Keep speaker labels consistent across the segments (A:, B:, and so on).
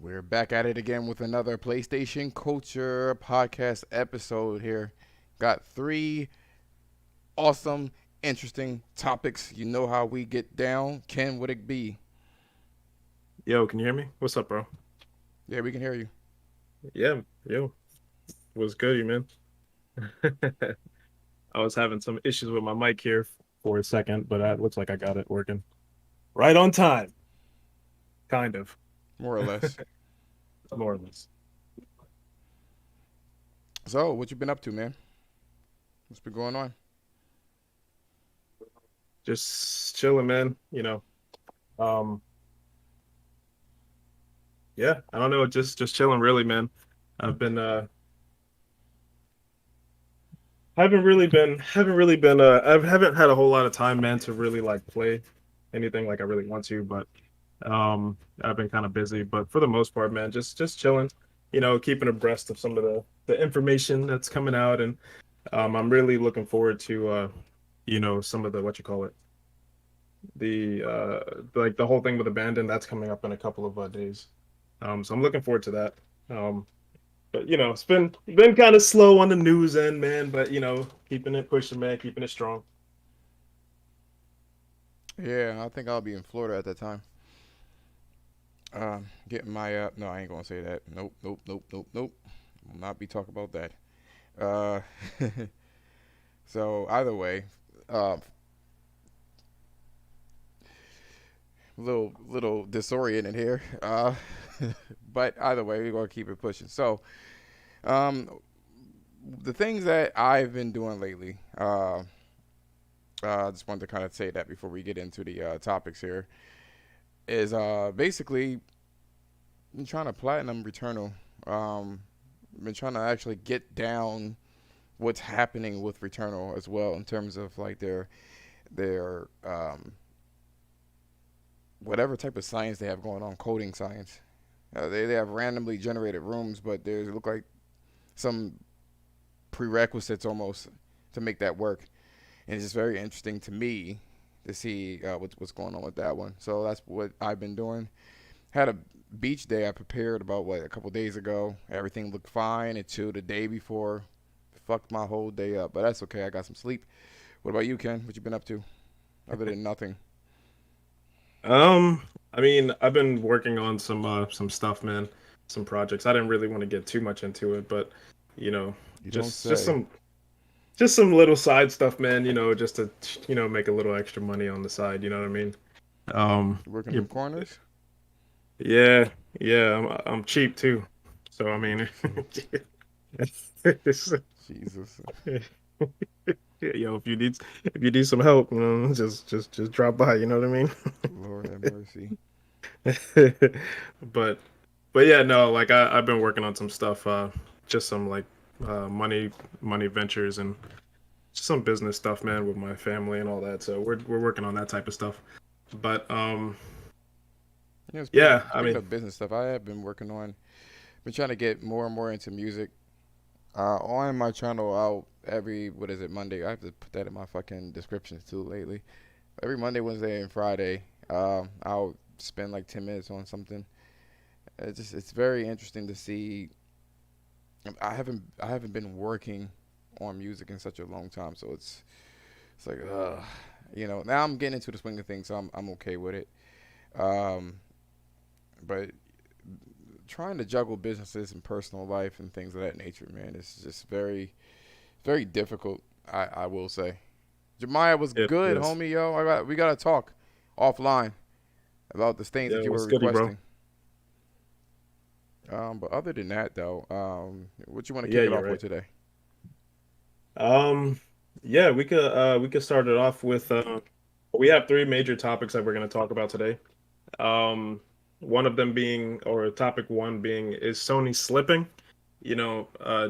A: We're back at it again with another PlayStation Culture podcast episode here. Got three awesome, interesting topics. You know how we get down. Ken, would it be?
B: Yo, can you hear me? What's up, bro?
A: Yeah, we can hear you.
B: Yeah, yo, what's good, you man? I was having some issues with my mic here for a second, but it looks like I got it working right on time, kind of,
A: More or less.
B: more or less.
A: So, what you been up to, man? What's been going on?
B: Just chilling, man. Um, yeah, I don't know, just chilling, really, man. I've been I haven't had a whole lot of time, man, to really like play anything like I really want to, but I've been kind of busy, but for the most part, man, just chilling, keeping abreast of some of the information that's coming out, and I'm really looking forward to some of the what you call it, the like the whole thing with Abandon that's coming up in a couple of days. So I'm looking forward to that. Um, but it's been kind of slow on the news end, man, but keeping it pushing, man, keeping it strong.
A: Yeah, I think I'll be in Florida at that time. Getting my no, I ain't gonna say that. Nope, nope, nope, nope, nope. Will not be talking about that. Uh, so either way, uh, little disoriented here. But either way, we're gonna keep it pushing. So, um, the things that I've been doing lately. I just wanted to kind of say that before we get into the topics here. Is basically been trying to platinum Returnal. Um, been trying to actually get down what's happening with Returnal as well in terms of like their whatever type of science they have going on, coding science. They have randomly generated rooms, but there look like some prerequisites almost to make that work, and it's just very interesting to me to see what's going on with that one. So that's what I've been doing. Had a beach day I prepared about what a couple days ago. Everything looked fine until the day before. Fucked my whole day up, but that's okay. I got some sleep. What about you, Ken? What you been up to other than nothing?
B: Um, I mean, I've been working on some stuff, man, some projects. I didn't really want to get too much into it, but you know,
A: You don't
B: just
A: say.
B: some little side stuff, man, just to make a little extra money on the side, you know what I mean?
A: Working
B: Yeah,
A: them corners?
B: yeah, yeah, I'm cheap too. So I mean,
A: Jesus,
B: yo, if you need some help, just drop by, you know what I mean?
A: Lord have mercy.
B: but but yeah, no, like I've been working on some stuff, just some like money ventures and just some business stuff, man, with my family and all that. So we're working on that type of stuff. But
A: Yeah,
B: yeah, I
A: speaking
B: mean,
A: of business stuff, I have been working on, been trying to get more and more into music. On my channel, I'll every what is it Monday? I have to put that in my fucking descriptions too lately. Every Monday, Wednesday, and Friday, I'll spend like 10 minutes on something. It's very interesting to see. I haven't been working on music in such a long time, so it's like now I'm getting into the swing of things, so I'm okay with it. Um, but trying to juggle businesses and personal life and things of that nature, man, it's just very difficult. I will say. Jemiah was
B: it
A: good,
B: is.
A: homie. Yo, we gotta talk offline about the things
B: Yeah,
A: that you were
B: what's goody, bro?
A: requesting. But other than that, though, what you want to
B: Yeah,
A: kick it
B: you're
A: off with
B: right.
A: today?
B: Um, yeah, we could start it off with we have three major topics that we're going to talk about today. Um, one of them being, or topic one being, is Sony slipping?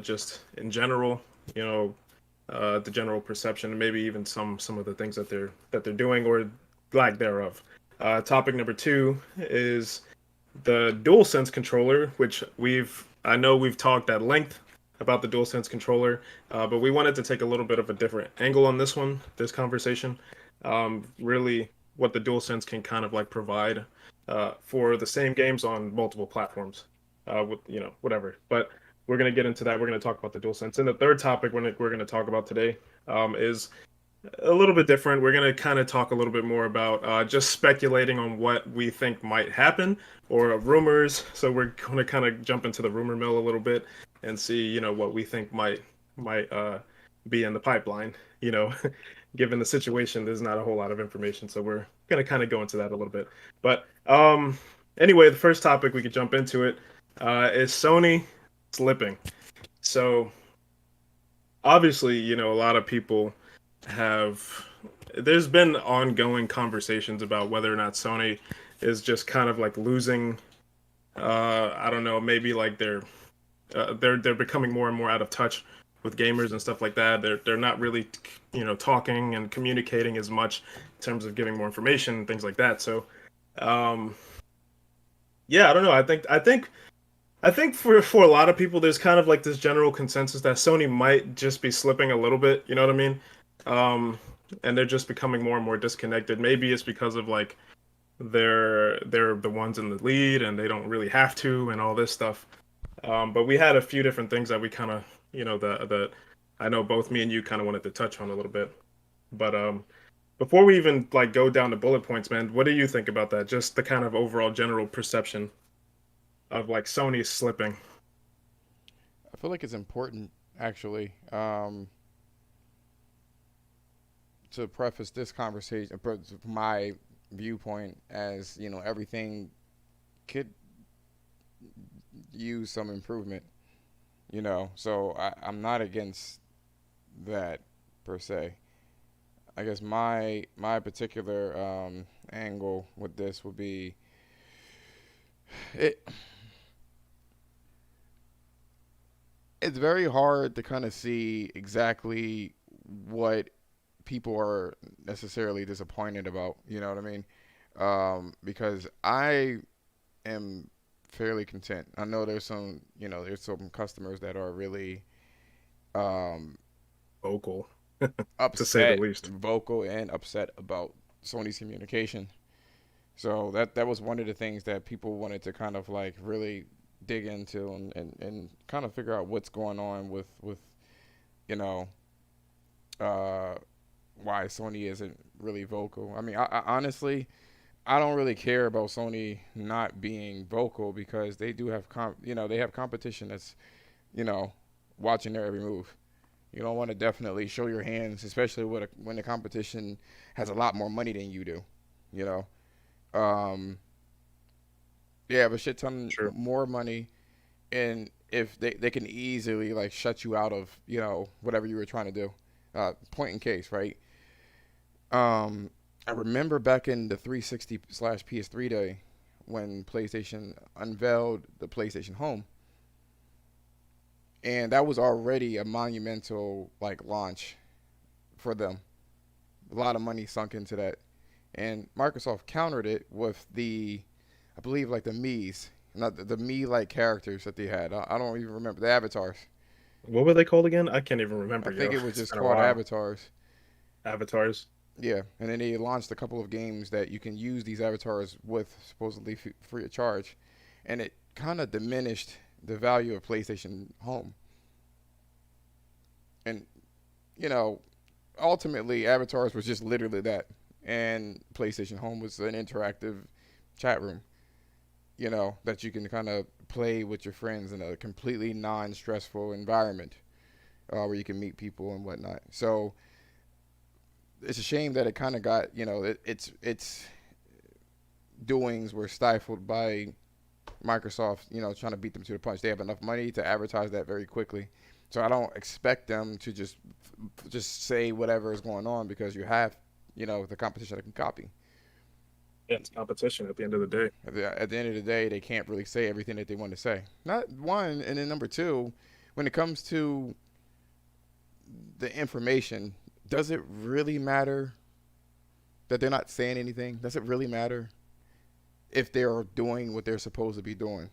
B: Just in general, the general perception, and maybe even some of the things that they're doing or lack thereof. Topic number two is the DualSense controller, which I know we've talked at length about the DualSense controller, but we wanted to take a little bit of a different angle on this conversation. Really, what the DualSense can kind of like provide. for the same games on multiple platforms, with whatever. But we're gonna get into that. We're gonna talk about the DualSense. And the third topic we're gonna talk about today is a little bit different. We're going to kind of talk a little bit more about just speculating on what we think might happen or rumors. So we're going to kind of jump into the rumor mill a little bit and see, what we think might be in the pipeline. You know, given the situation, there's not a whole lot of information, so we're going to kind of go into that a little bit. But anyway, the first topic we could jump into it is Sony slipping. So obviously, a lot of people have there's been ongoing conversations about whether or not Sony is just kind of like losing I don't know, maybe like they're becoming more and more out of touch with gamers and stuff like that. They're not really talking and communicating as much in terms of giving more information and things like that. So um yeah, I don't know. I think for a lot of people, there's kind of like this general consensus that Sony might just be slipping a little bit. You know what I mean? Um, and they're just becoming more and more disconnected. Maybe it's because of like they're the ones in the lead and they don't really have to and all this stuff. But we had a few different things that we kind of the I know both me and you kind of wanted to touch on a little bit. But before we even like go down to bullet points, man, what do you think about that? Just the kind of overall general perception of like Sony slipping.
A: I feel like it's important, actually, to preface this conversation, from my viewpoint, as everything could use some improvement. So I'm not against that per se. I guess my particular angle with this would be it. It's very hard to kind of see exactly what people are necessarily disappointed about. You know what I mean? Because I am fairly content. I know there's some customers that are really um,
B: Vocal, to say the
A: upset,
B: least.
A: vocal, and upset about Sony's communication. So that was one of the things that people wanted to kind of like really dig into and kind of figure out what's going on with you know uh, why Sony isn't really vocal. I mean, I honestly I don't really care about Sony not being vocal because they do have they have competition that's you know watching their every move. You don't want to definitely show your hands, especially when the competition has a lot more money than you do. You um, they have a shit ton
B: True.
A: more money, and if they can easily like shut you out of whatever you were trying to do. Point in case, right? Um, I remember back in the 360 slash PS3 day when PlayStation unveiled the PlayStation Home, and that was already a monumental like launch for them. A lot of money sunk into that, and Microsoft countered it with I believe like the Mii's, not the Me like characters that they had. I don't even remember the avatars.
B: What were they called again? I can't even
A: I
B: remember,
A: think
B: yo.
A: it was
B: It's
A: just
B: been a
A: called
B: while.
A: avatars.
B: Avatars.
A: Yeah, and then they launched a couple of games that you can use these avatars with, supposedly free of charge, and it kind of diminished the value of PlayStation Home. And you know, ultimately, avatars was just literally that, and PlayStation Home was an interactive chat room. That you can kind of play with your friends in a completely non-stressful environment, where you can meet people and whatnot. So it's a shame that it kind of got its doings were stifled by Microsoft, trying to beat them to the punch. They have enough money to advertise that very quickly. So I don't expect them to just say whatever is going on because you have, the competition that can copy.
B: Yeah, it's competition at the end of the day.
A: At the end of the day, they can't really say everything that they want to say. Not one, and then number two, when it comes to the information, does it really matter that they're not saying anything? Does it really matter if they're doing what they're supposed to be doing?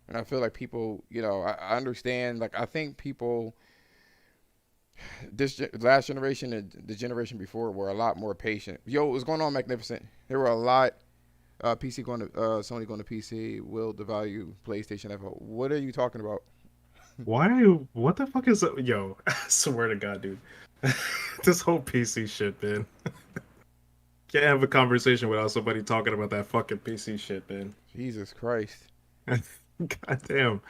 A: And I feel like people, I understand. Like I think people, last generation and the generation before were a lot more patient. Yo, what was going on, Magnificent? There were a lot PC going to Sony going to PC will devalue PlayStation ever. What are you talking about?
B: Why are you? What the fuck is that? Yo, I swear to God, dude. This whole PC shit, man. Can't have a conversation without somebody talking about that fucking PC shit, man.
A: Jesus Christ.
B: God damn.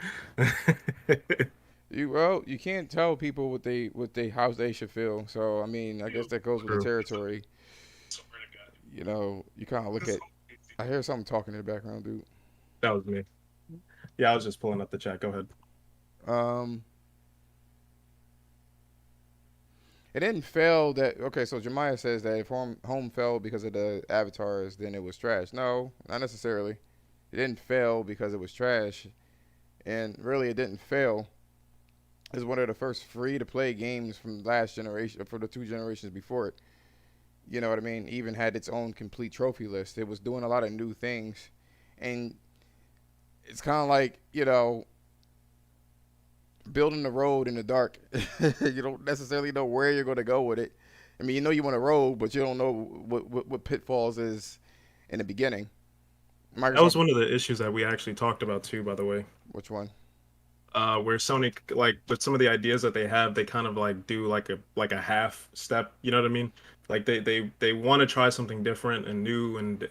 A: You can't tell people what they how they should feel. So I mean, I guess that goes with the
B: True.
A: territory. You kind of look at. I hear something talking in the background, dude.
B: That was me. Yeah, I was just pulling up the chat. Go ahead.
A: Um, it didn't fail that. Okay, so Jemiah says that if home failed because of the avatars, then it was trash. No, not necessarily. It didn't fail because it was trash, and really, it didn't fail. It's one of the first free to play games from last generation, for the two generations before it. You know what I mean? Even had its own complete trophy list. It was doing a lot of new things, and it's kind of like building the road in the dark. You don't necessarily know where you're going to go with it. I mean, you know you want a road, but you don't know what pitfalls is in the beginning.
B: That was
A: Microsoft,
B: one of the issues that we actually talked about too, by the way.
A: which one?
B: Where Sony, like, with some of the ideas that they have, they kind of like do like a half step. You know what I mean? Like they want to try something different and new, and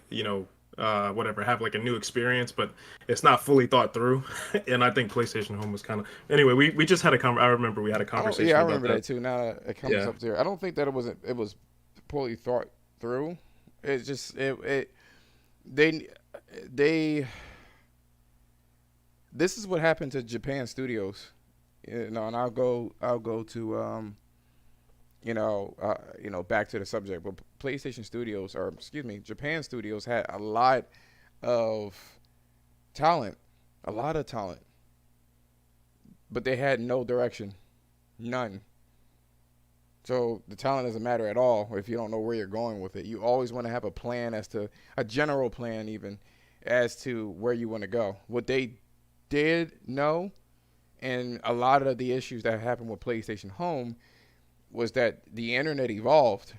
B: whatever, have like a new experience, but it's not fully thought through. And I think PlayStation Home was kind of, anyway. We just had I remember we had a
A: I don't. Yeah,
B: conversation
A: I
B: about
A: remember
B: that.
A: that too. Now that it comes
B: Yeah,
A: up there, I don't think that it was poorly thought through. It's just it they they this is what happened to Japan studios. And I'll go to back to the subject. But PlayStation Studios, or excuse me, Japan Studios had a lot of talent, a lot of talent, but they had no direction, none. So the talent doesn't matter at all if you don't know where you're going with it. You always want to have a plan, as to a general plan, even as to where you want to go. What they did know, and a lot of the issues that happened with PlayStation Home, was that the internet evolved.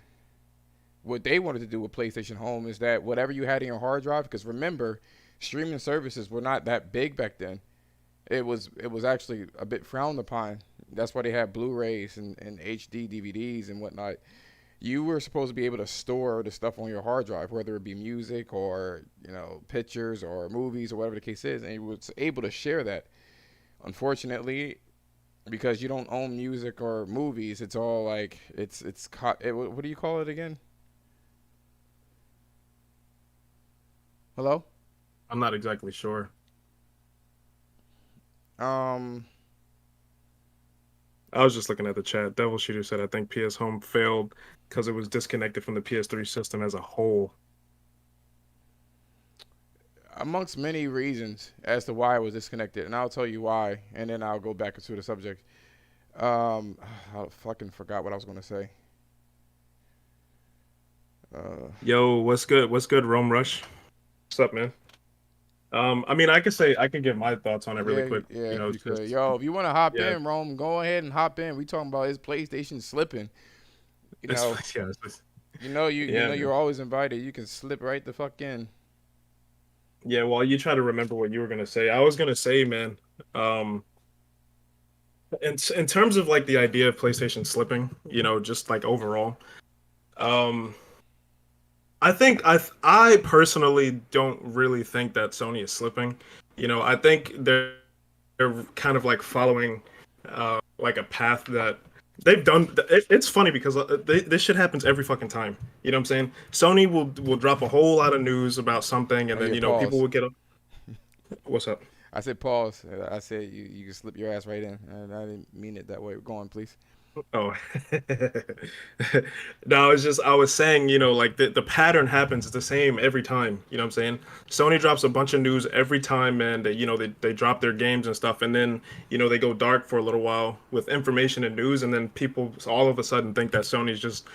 A: What they wanted to do with PlayStation Home is that whatever you had in your hard drive, because remember, streaming services were not that big back then. It was actually a bit frowned upon. That's why they had Blu-rays and HD DVDs and whatnot. You were supposed to be able to store the stuff on your hard drive, whether it be music or pictures or movies or whatever the case is, and you was able to share that. Unfortunately, because you don't own music or movies, it's all like what do you call it again? Hello?
B: I'm not exactly sure.
A: Um,
B: I was just looking at the chat. Devil Shooter said, I think PS Home failed because it was disconnected from the PS3 system as a whole.
A: amongst many reasons as to why I was disconnected, and I'll tell you why, and then I'll go back to the subject. I fucking forgot what I was gonna say. Uh,
B: Yo, what's good? What's good, Rome Rush? What's up, man? I mean, I can give my thoughts on it really
A: yeah,
B: quick.
A: yeah,
B: You
A: if
B: know,
A: you
B: it's
A: could,
B: just,
A: yo, if you want to hop
B: yeah,
A: in, Rome, go ahead and hop in. We talking about his PlayStation slipping. You
B: it's
A: know,
B: yeah, it's just,
A: you know
B: yeah, man.
A: you're always invited. You can slip right the fuck in.
B: Yeah. While you try to remember what you were gonna say, I was gonna say, man, um, in terms of like the idea of PlayStation slipping, just like overall, um, I think I personally don't really think that Sony is slipping. I think they're kind of like following like a path that they've done. It's funny because this shit happens every fucking time. You know what I'm saying? Sony will drop a whole lot of news about something, and
A: Oh
B: then
A: yeah,
B: people
A: pause.
B: will get up. What's up?
A: I said pause. I said you can slip your ass right in. I didn't mean it that way. Go on, please.
B: Oh, no, it's just I was saying, like the pattern happens the same every time. You know what I'm saying? Sony drops a bunch of news every time, man. They drop their games and stuff, and then they go dark for a little while with information and news, and then people all of a sudden think that Sony's just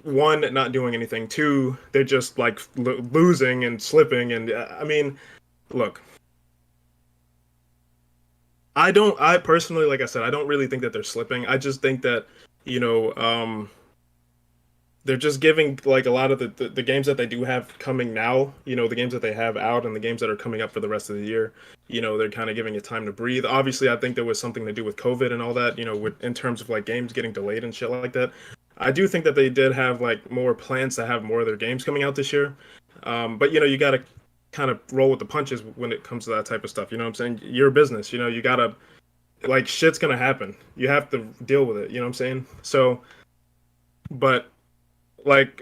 B: one, not doing anything, two, they're just like losing and slipping, and I mean, look, I personally, like I said, I don't really think that they're slipping. I just think that you know um they're just giving like a lot of the games that they do have coming now, the games that they have out and the games that are coming up for the rest of the year, they're kind of giving it time to breathe. Obviously, I think there was something to do with COVID and all that, with in terms of like games getting delayed and shit like that. I do think that they did have like more plans to have more of their games coming out this year. But you got to kind of roll with the punches when it comes to that type of stuff. You know what I'm saying? You're a business, you got to like shit's going to happen. You have to deal with it, you know what I'm saying? So, but like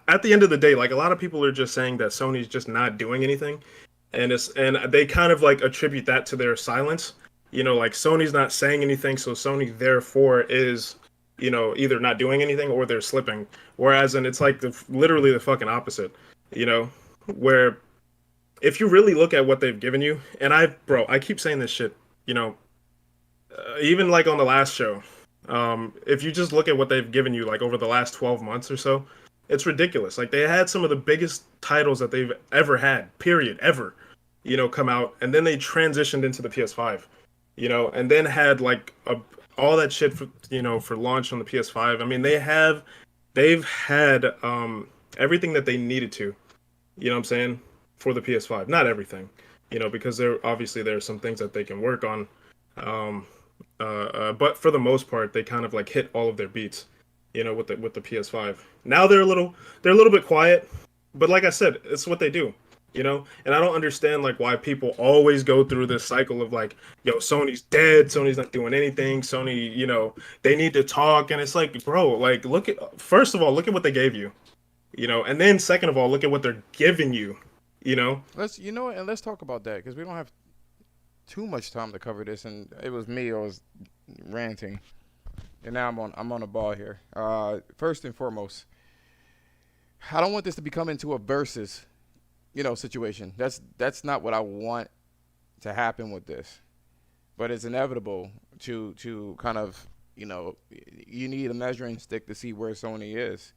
B: at the end of the day, like a lot of people are just saying that Sony's just not doing anything, and they kind of like attribute that to their silence. Like Sony's not saying anything, so Sony therefore is, either not doing anything or they're slipping. Whereas, and it's like literally the fucking opposite. You know, where if you really look at what they've given you, and I keep saying this shit. Even like on the last show, if you just look at what they've given you like over the last 12 months or so, it's ridiculous. Like they had some of the biggest titles that they've ever had, period, ever, come out, and then they transitioned into the PS5, and then had like all that shit for launch on the PS5. I mean, they've had everything that they needed to, what I'm saying, for the PS5. Not everything, because there are some things that they can work on. Um, but for the most part, they kind of like hit all of their beats, with the PS5. Now they're a little bit quiet, but like I said, it's what they do, And I don't understand like why people always go through this cycle of like, yo, Sony's dead, Sony's not doing anything, Sony, they need to talk, and it's like, bro, like first of all, look at what they gave you, and then second of all, look at what they're giving you,
A: And let's talk about that because we don't have too much time to cover this, and it was me. I was ranting, and now I'm on a ball here. First and foremost, I don't want this to become into a versus, situation. That's not what I want to happen with this, but it's inevitable to kind of you need a measuring stick to see where Sony is.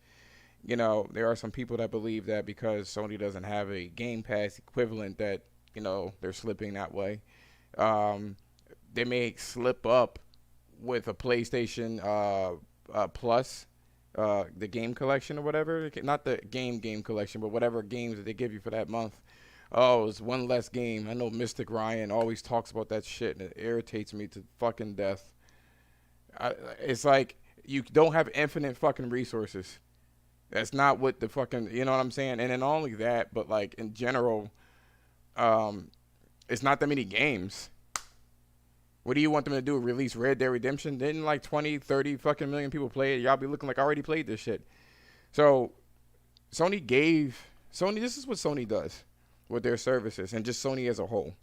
A: There are some people that believe that because Sony doesn't have a Game Pass equivalent that they're slipping that way. They may slip up with a PlayStation Plus, the game collection or whatever. Not the game collection, but whatever games that they give you for that month. Oh, it's one less game. I know Mystic Ryan always talks about that shit, and it irritates me to fucking death. It's like you don't have infinite fucking resources. That's not what the fucking, you know what I'm saying? And then not only that, but like in general, it's not that many games. What do you want them to do? Release Red Dead Redemption? Didn't like 20, 30 fucking million people play it? Y'all be looking like I already played this shit. So Sony, this is what Sony does with their services and just Sony as a whole.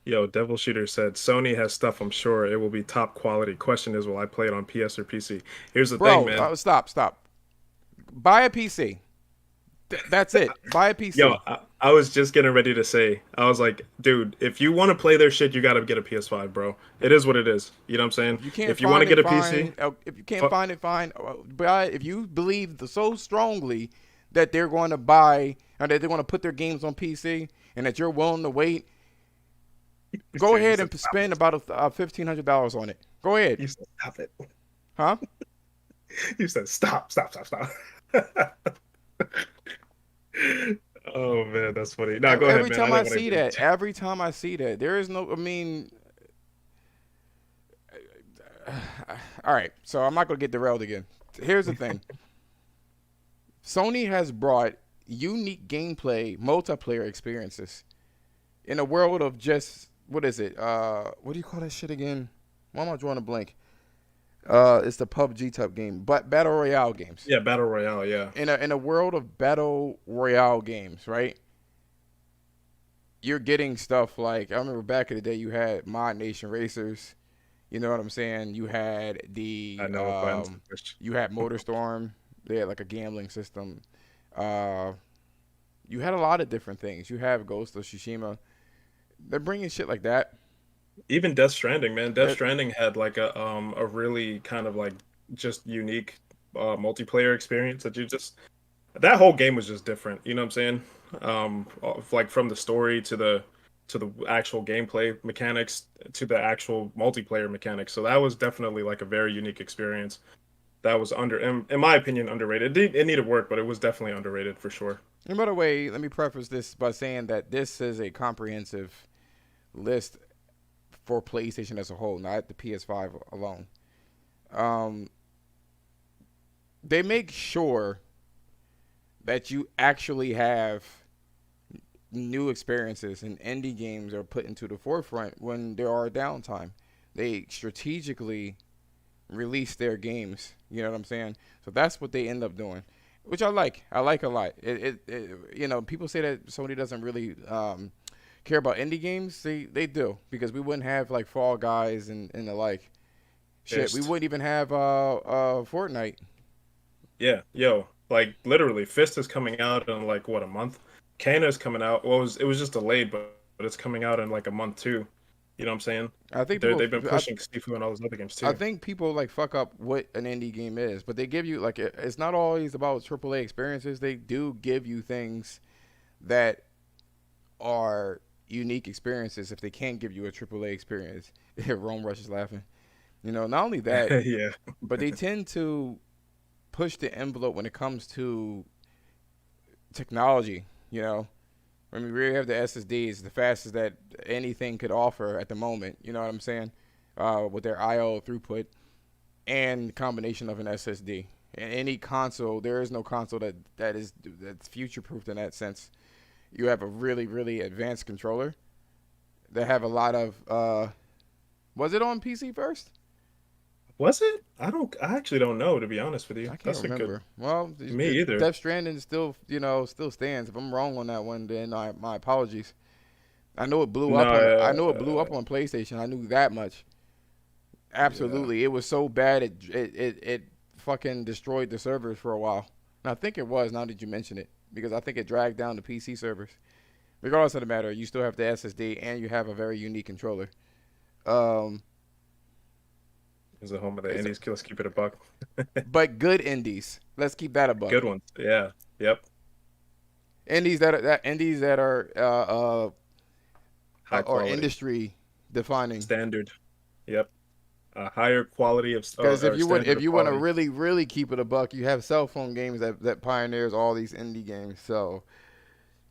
B: Yo, Devil Shooter said Sony has stuff. I'm sure it will be top quality. Question is, will I play it on PS or PC? Here's the thing, man.
A: Stop. Buy a PC. That's it. Buy a PC.
B: Yo, I was just getting ready to say, I was like, dude, if you want to play their shit, you got to get a PS5, bro. It is what it is. You know what I'm saying? If you want to get a PC,
A: if you can't find it, fine. But if you believe so strongly that they're going to buy or that they're going to put their games on PC and that you're willing to wait, go ahead and spend about $1,500 on it. Go ahead.
B: You said stop it.
A: Huh?
B: You said stop. Oh man, that's funny. Now go ahead, man.
A: Every time I see that, there is no. I mean, all right. So I'm not gonna get derailed again. Here's the thing. Sony has brought unique gameplay, multiplayer experiences in a world of just what is it? What do you call that shit again? Why am I drawing a blank? It's the PUBG type game, but battle royale games.
B: Yeah, battle royale. Yeah.
A: In a world of battle royale games, right? You're getting stuff like I remember back in the day, you had Mod Nation Racers. You know what I'm saying? You had you had MotorStorm. They had like a gambling system. You had a lot of different things. You have Ghost of Tsushima. They're bringing shit like that.
B: Even Death Stranding, man. Death Stranding had like a really kind of like just unique multiplayer experience that whole game was just different. You know what I'm saying? Like from the story to the actual gameplay mechanics to the actual multiplayer mechanics. So that was definitely like a very unique experience. that was in my opinion, underrated. It needed work, but it was definitely underrated for sure.
A: And by the way, let me preface this by saying that this is a comprehensive list for PlayStation as a whole, not the PS5 alone. Um, they make sure that you actually have new experiences, and indie games are put into the forefront when there are downtime. They strategically release their games. You know what I'm saying? So that's what they end up doing, which I like. I like a lot. People say that Sony doesn't really care about indie games. They do, because we wouldn't have like Fall Guys and the like. Shit, we
B: Fist.
A: wouldn't even have Fortnite.
B: Yeah, yo, like literally, Fist is coming out in like what, a month. Kana is coming out. Well, it was just delayed, but it's coming out in like a month too. You know what I'm saying?
A: I think
B: They've
A: people.
B: been
A: I,
B: pushing Sifu and all those other games
A: I
B: too.
A: think people like fuck up what an indie game is, but they give you like it's not always about AAA experiences. They do give you things that are unique experiences if they can't give you a AAA experience. Rome Rush is laughing. Not only that,
B: Yeah.
A: but they tend to push the envelope when it comes to technology. I mean, we really have the SSDs, the fastest that anything could offer at the moment. You know what I'm saying? With their I/O throughput and combination of an SSD. And any console, there is no console that's future proofed in that sense. You have a really really advanced controller that have a lot of. Was it on PC first?
B: Was it? I actually don't know, to be honest with you.
A: I can't
B: That's a good.
A: remember. Well,
B: Me either.
A: Death Stranding still stands. If I'm wrong on that one, then my apologies. I know it blew
B: No,
A: up on. I know it blew up on PlayStation. I knew that much.
B: yeah.
A: Absolutely, it was so bad it fucking destroyed the servers for a while. And I think it was, now that you mention it, because I think it dragged down the PC servers. Regardless of the matter, you still have the SSD and you have a very unique controller. Um,
B: Is the home of the
A: it's,
B: indies. Let's keep it a buck.
A: but good indies. Let's keep that a buck.
B: Good ones. Yeah. Yep.
A: Indies that are
B: High
A: or
B: quality.
A: industry defining.
B: Standard. Yep. A higher quality of
A: Because
B: or standard
A: if
B: of
A: you want to
B: quality.
A: really really keep it a buck, you have cell phone games that pioneers all these indie games. So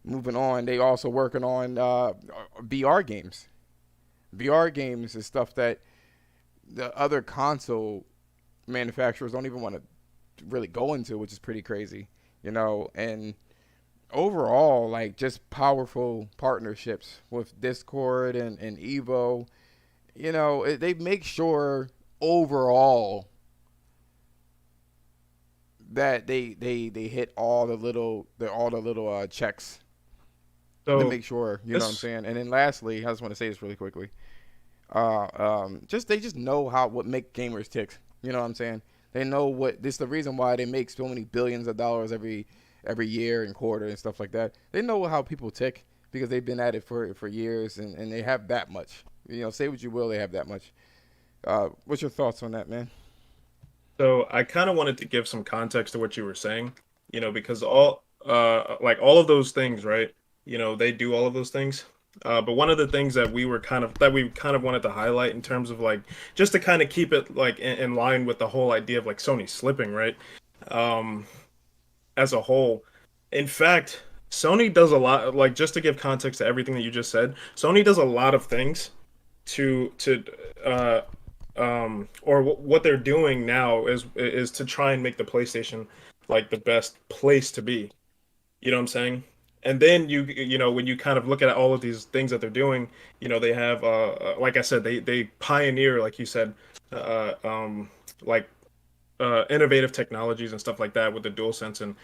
A: moving on, they also working on VR games. VR games is stuff that the other console manufacturers don't even want to really go into, which is pretty crazy. And overall, like, just powerful partnerships with Discord and Evo. They make sure overall that they hit all the little checks to
B: So
A: make sure, you know what I'm
B: this
A: saying. And then lastly, I just want to say this really quickly. Just they just know what make gamers tick. You know what I'm saying? They know what this is the reason why they make so many billions of dollars every year and quarter and stuff like that. They know how people tick because they've been at it for years, and they have that much. Say what you will, they have that much. What's your thoughts on that, man?
B: So I kind of wanted to give some context to what you were saying, because all of those things, right? They do all of those things. But one of the things that we kind of wanted to highlight in terms of like just to kind of keep it like in line with the whole idea of like Sony slipping, right? Um, as a whole. In fact, Sony does a lot, like just to give context to everything that you just said, Sony does a lot of things to uh or what they're doing now is to try and make the PlayStation like the best place to be. You know what I'm saying? And then when you kind of look at all of these things that they're doing, they have like I said, they pioneer, like you said, uh um like innovative technologies and stuff like that with the DualSense and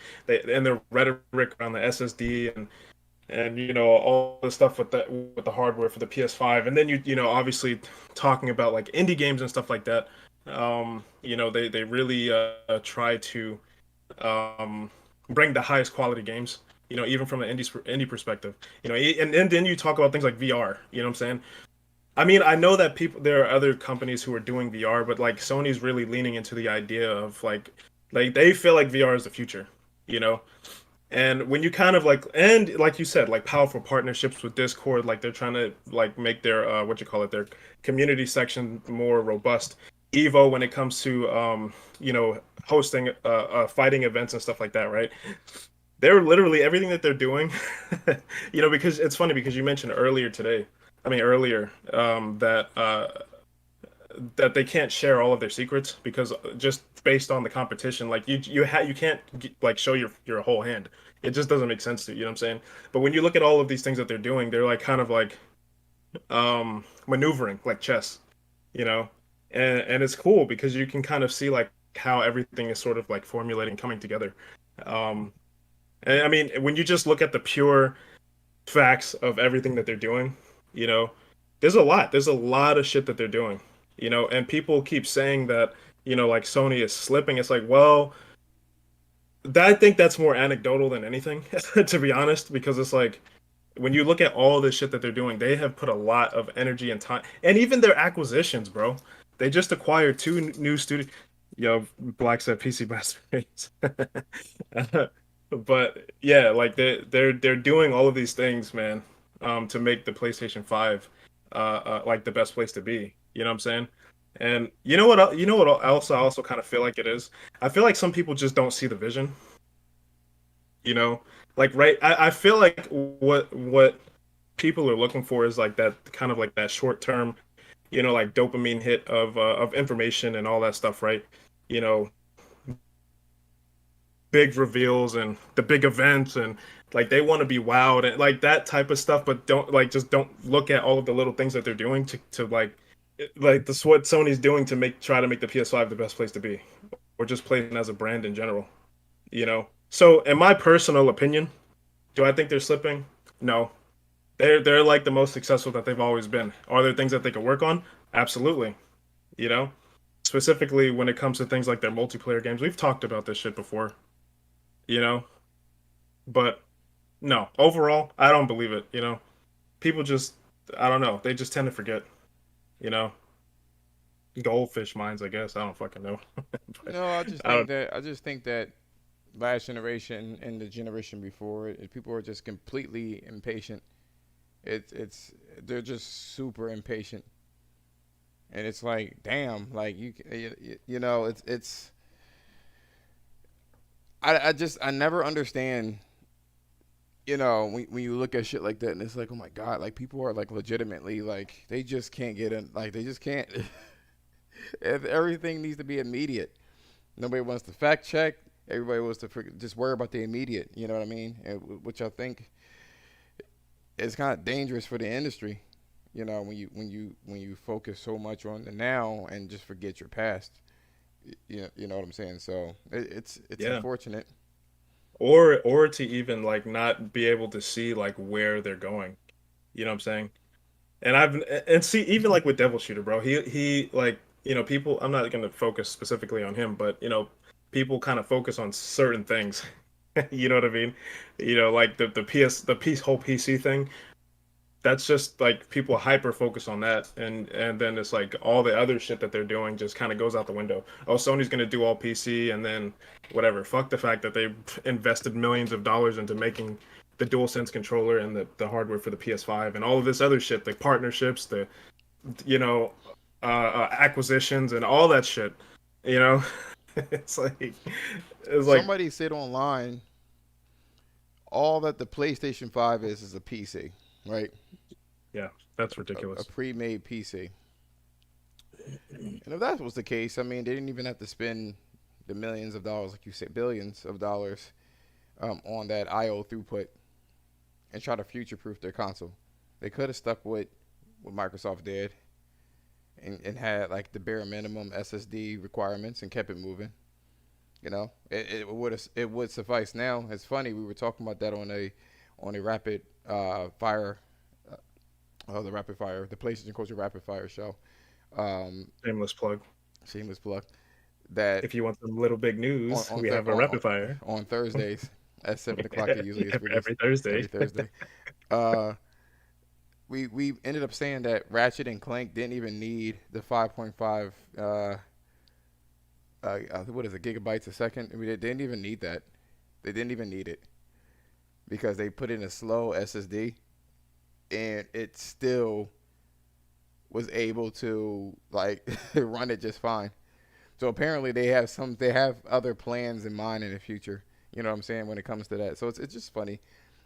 B: their rhetoric around the SSD and all the stuff with the hardware for the PS5, and then obviously talking about like indie games and stuff like that. They really try to um, bring the highest quality games. Even from an indie perspective. And then you talk about things like VR. You know what I'm saying? I mean, I know that there are other companies who are doing VR, but like Sony's really leaning into the idea of like they feel like VR is the future, you know? And when you kind of and like you said, like powerful partnerships with Discord, like they're trying to like make their what you call it, their community section more robust. Evo when it comes to you know, hosting fighting events and stuff like that, right? They're literally everything that they're doing, you know, because it's funny because you mentioned earlier today, I mean earlier, that they can't share all of their secrets because just based on the competition, like you can't like show your whole hand. It just doesn't make sense to you. You know what I'm saying? But when you look at all of these things that they're doing, they're like kind of like maneuvering like chess, you know, and it's cool because you can kind of see like how everything is sort of like formulating, coming together. Um, and I mean, when you just look at the pure facts of everything that they're doing, you know, there's a lot of shit that they're doing, you know, and people keep saying that, you know, like Sony is slipping. It's like, well, I think that's more anecdotal than anything, to be honest, because it's like when you look at all this shit that they're doing, they have put a lot of energy and time, and even their acquisitions, bro. They just acquired two new studios. Yo, Black said PC Master Race. But yeah, like they're doing all of these things, man, to make the PlayStation 5 like the best place to be. You know what I'm saying? And you know what else I also kind of feel like it is? I feel like some people just don't see the vision, you know? Like right I feel like what people are looking for is like that kind of like that short term, you know, like dopamine hit of information and all that stuff, right? You know, big reveals and the big events and like they want to be wowed and like that type of stuff, but don't like just don't look at all of the little things that they're doing to like this what Sony's doing to make try to make the PS5 the best place to be, or just playing as a brand in general, you know. So in my personal opinion, do I think they're slipping? No. They're like the most successful that they've always been. Are there things that they could work on? Absolutely. You know, specifically when it comes to things like their multiplayer games. We've talked about this shit before, you know, but no, overall, I don't believe it. You know, people just, I don't know, they just tend to forget. You know, goldfish mines, I guess. I don't fucking know, but
A: No,
B: I don't.
A: I just think that last generation and the generation before it, people are just completely impatient. It's they're just super impatient, and it's like, damn, like you know, it's I just I never understand. You know, when you look at shit like that, and it's like, oh my god, like people are like legitimately like they just can't get in, like they just can't. Everything needs to be immediate. Nobody wants to fact check. Everybody wants to just worry about the immediate. You know what I mean? Which I think is kind of dangerous for the industry. You know, when you focus so much on the now and just forget your past. You know what I'm saying? So it's
B: Yeah.
A: unfortunate.
B: Or to even like not be able to see like where they're going. You know what I'm saying? And see even like with Devil Shooter, bro. He like you know people. I'm not gonna focus specifically on him, but you know people kind of focus on certain things. You know what I mean? You know like the piece whole PC thing. That's just like people hyper focus on that, and then it's like all the other shit that they're doing just kind of goes out the window. Oh, Sony's gonna do all PC, and then whatever. Fuck the fact that they invested millions of dollars into making the DualSense controller and the hardware for the PS5 and all of this other shit, the partnerships, the you know acquisitions and all that shit. You know, it's like it's like
A: Somebody said online all that the PlayStation 5 is a PC, right?
B: yeah, that's
A: A
B: ridiculous.
A: pre-made PC. And if that was the case, I mean, they didn't even have to spend the millions of dollars, like you said, billions of dollars on that I/O throughput and try to future-proof their console. They could have stuck with what Microsoft did and had like the bare minimum SSD requirements and kept it moving. You know, it would suffice. Now it's funny we were talking about that on a rapid fire, the rapid fire, the PlayStation Culture Rapid Fire show. Um,
B: Shameless plug.
A: Shameless plug. That
B: If you want some little big
A: on
B: news, we have a rapid fire.
A: on Thursdays at 7 o'clock it usually is released
B: Every Thursday.
A: every Thursday. Uh, we ended up saying that Ratchet and Clank didn't even need the 5.5 what is it, gigabytes a second. I mean, they didn't even need that. They didn't even need it because they put in a slow SSD and it still was able to like run it just fine. So apparently they have other plans in mind in the future. You know what I'm saying when it comes to that. So it's just funny.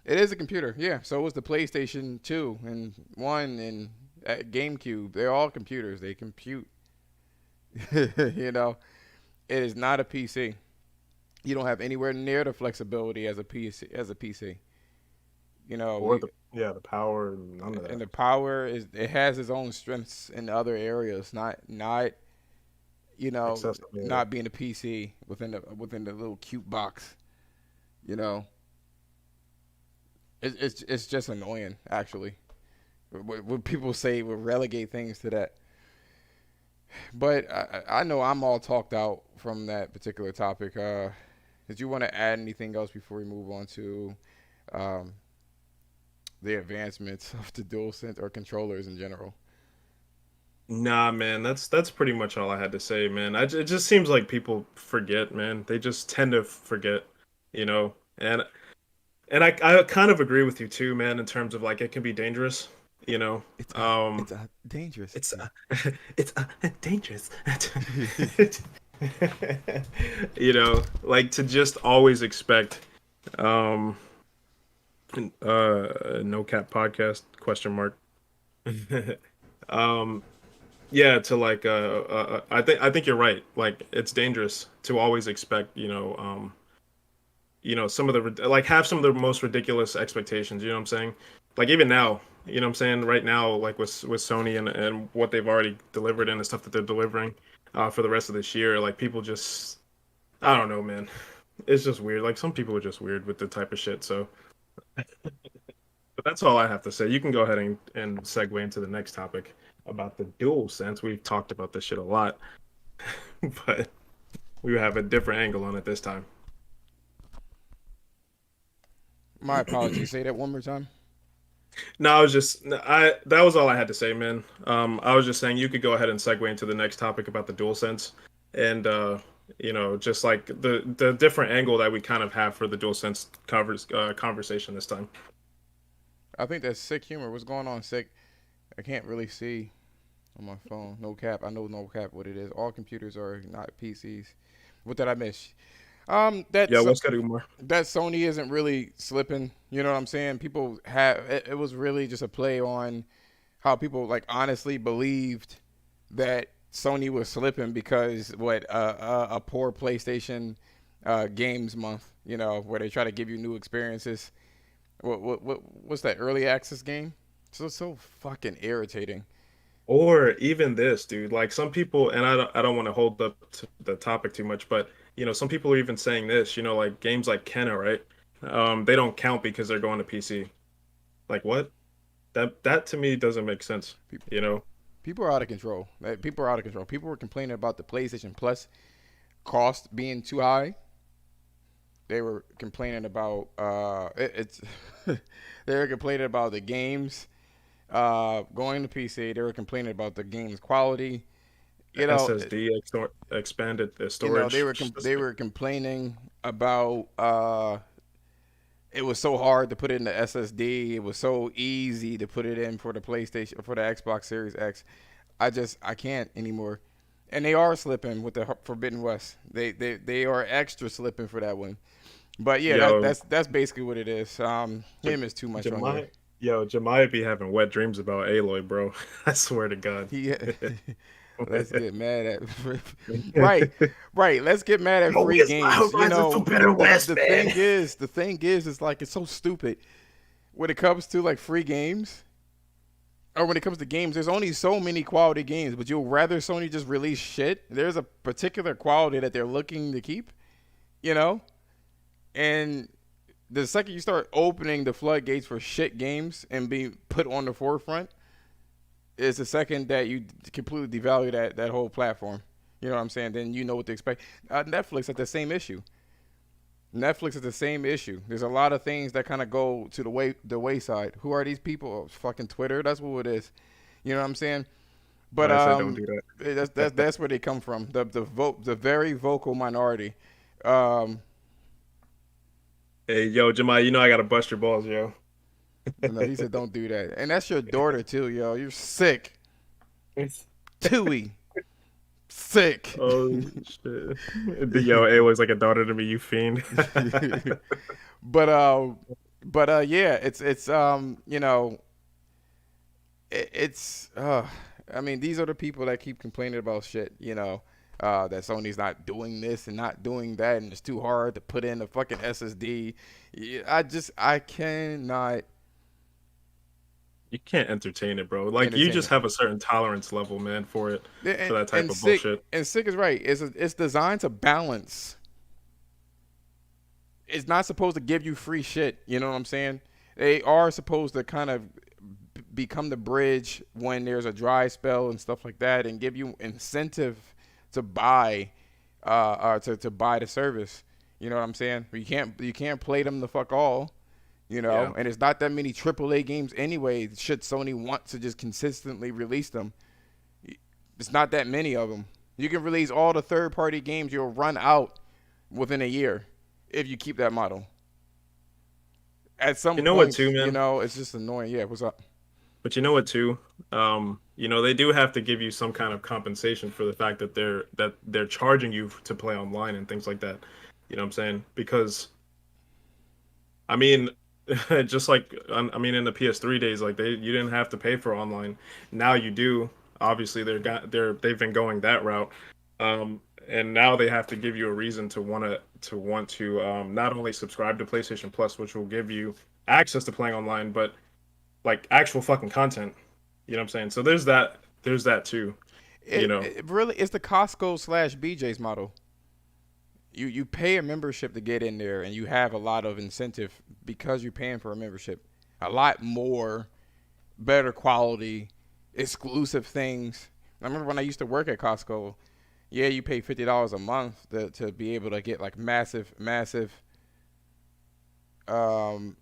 A: It is a computer, yeah. So was the PlayStation 2 and 1 and GameCube. They're all computers. They compute. You know, it is not a PC. You don't have anywhere near the flexibility as a PC. As a PC, you know,
B: Or the power, none of
A: and
B: that.
A: the power is it has its own strengths in other areas. Not you know
B: Accessibility.
A: not being a PC within the little cute box. You know, it's just annoying actually. What people say will relegate things to that. But I know I'm all talked out from that particular topic. Did you want to add anything else before we move on to um, the advancements of the DualSense or controllers in general?
B: Nah, man, that's pretty much all I had to say, man. It just seems like people forget, man. They just tend to forget, you know. And I kind of agree with you too, man, in terms of like it can be dangerous, you know. Um,
A: It's dangerous.
B: it's it's dangerous. Like to just always expect um no cap podcast question mark. um yeah, to like I think you're right. Like it's dangerous to always expect, some of the like have some of the most ridiculous expectations, you know what I'm saying? Like even now, you know what I'm saying? Right now, like with Sony and what they've already delivered and the stuff that they're delivering for the rest of this year, like people just I don't know, man. It's just weird. Like some people are just weird with the type of shit. So, but that's all I have to say. You can go ahead and segue into the next topic about the dual sense. We've talked about this shit a lot, but we have a different angle on it this time.
A: My apologies. Say that one more time.
B: No, I was just I that was all I had to say, man. I was just saying you could go ahead and segue into the next topic about the dual sense and just like the different angle that we kind of have for the dual sense conversation this time.
A: I think that's sick humor. What's going on, sick? I can't really see on my phone. No cap. I know no cap what it is. All computers are not PCs. What did I miss?
B: Yeah,
A: That's
B: what's good, Umar?
A: that Sony isn't really slipping. You know what I'm saying? People have it was really just a play on how people like honestly believed that Sony was slipping because a poor PlayStation games month. You know where they try to give you new experiences. What's that early access game? So fucking irritating.
B: Or even this, dude. Like some people, and I don't want to hold up to the topic too much, but some people are even saying this. Like games like Kenna, right? They don't count because they're going to PC. Like what? That to me doesn't make sense.
A: People,
B: You know?
A: people are out of control. People are out of control. People were complaining about the PlayStation Plus cost being too high. They were complaining about it's. They were complaining about the games going to PC. They were complaining about the game's quality. You know,
B: Expanded the
A: they
B: storage
A: were they
B: system.
A: were complaining about it was so hard to put it in the SSD. It was so easy to put it in for the PlayStation for the Xbox Series X. I can't anymore. And they are slipping with the Forbidden West. They are extra slipping for that one. But yeah,
B: Yo,
A: that's basically what it is.
B: J-
A: Him is too much on there.
B: Jemiah, Jemiah be having wet dreams about Aloy, bro. I swear to God.
A: He let's get mad at right, right. Let's get mad at
B: Yo,
A: free
B: where's my
A: games. You
B: Horizon
A: know,
B: Forbidden West,
A: the
B: man?
A: thing is like it's so stupid when it comes to like free games or when it comes to games. There's only so many quality games, but you'll rather Sony just release shit. There's a particular quality that they're looking to keep. You know, and the second you start opening the floodgates for shit games and being put on the forefront is the second that you completely devalue that whole platform. You know what I'm saying? Then you know what to expect. Netflix has the same issue. Netflix is the same issue. There's a lot of things that kind of go to the wayside. Who are these people? Oh, fucking Twitter. That's what it is. You know what I'm saying? But
B: I said don't do that.
A: that's where they come from. The very vocal minority. Um,
B: Hey, yo, Jemiah, I gotta bust your balls, yo.
A: no, he said don't do that, and that's your daughter too, yo. You're sick. Tui, sick.
B: Oh shit. Yo, it looks like a daughter to me, you fiend.
A: but uh, yeah, it's I mean, these are the people that keep complaining about shit, that Sony's not doing this and not doing that, and it's too hard to put in a fucking SSD. Yeah, I cannot
B: You can't entertain it, bro. Like you
A: entertain
B: just
A: it.
B: have a certain tolerance level, man,
A: Yeah,
B: for that type
A: and
B: of
A: sick
B: bullshit.
A: and sick is right. It's designed to balance. It's not supposed to give you free shit. You know what I'm saying? They are supposed to kind of become the bridge when there's a dry spell and stuff like that, and give you incentive to buy, to buy the service. You know what I'm saying? You can't play them the fuck all.
B: Yeah.
A: And it's not that many AAA games anyway. Should Sony want to just consistently release them, it's not that many of them. You can release all the third-party games. You'll run out within a year if you keep that model. At
B: You
A: some
B: know what too,
A: points,
B: man?
A: it's just annoying. Yeah, what's up?
B: But you know what too? They do have to give you some kind of compensation for the fact that they're charging you to play online and things like that. You know what I'm saying? Because I mean, just like I mean, in the PS3 days, like you didn't have to pay for online. Now you do. Obviously, they've been going that route, and now they have to give you a reason to want to not only subscribe to PlayStation Plus, which will give you access to playing online, but like actual fucking content. You know what I'm saying? So there's that. There's that too. You
A: It,
B: know.
A: it really it's the Costco slash BJ's model. You pay a membership to get in there, and you have a lot of incentive because you're paying for a membership. A lot more, better quality, exclusive things. I remember when I used to work at Costco. Yeah, you pay $50 a month to be able to get like um,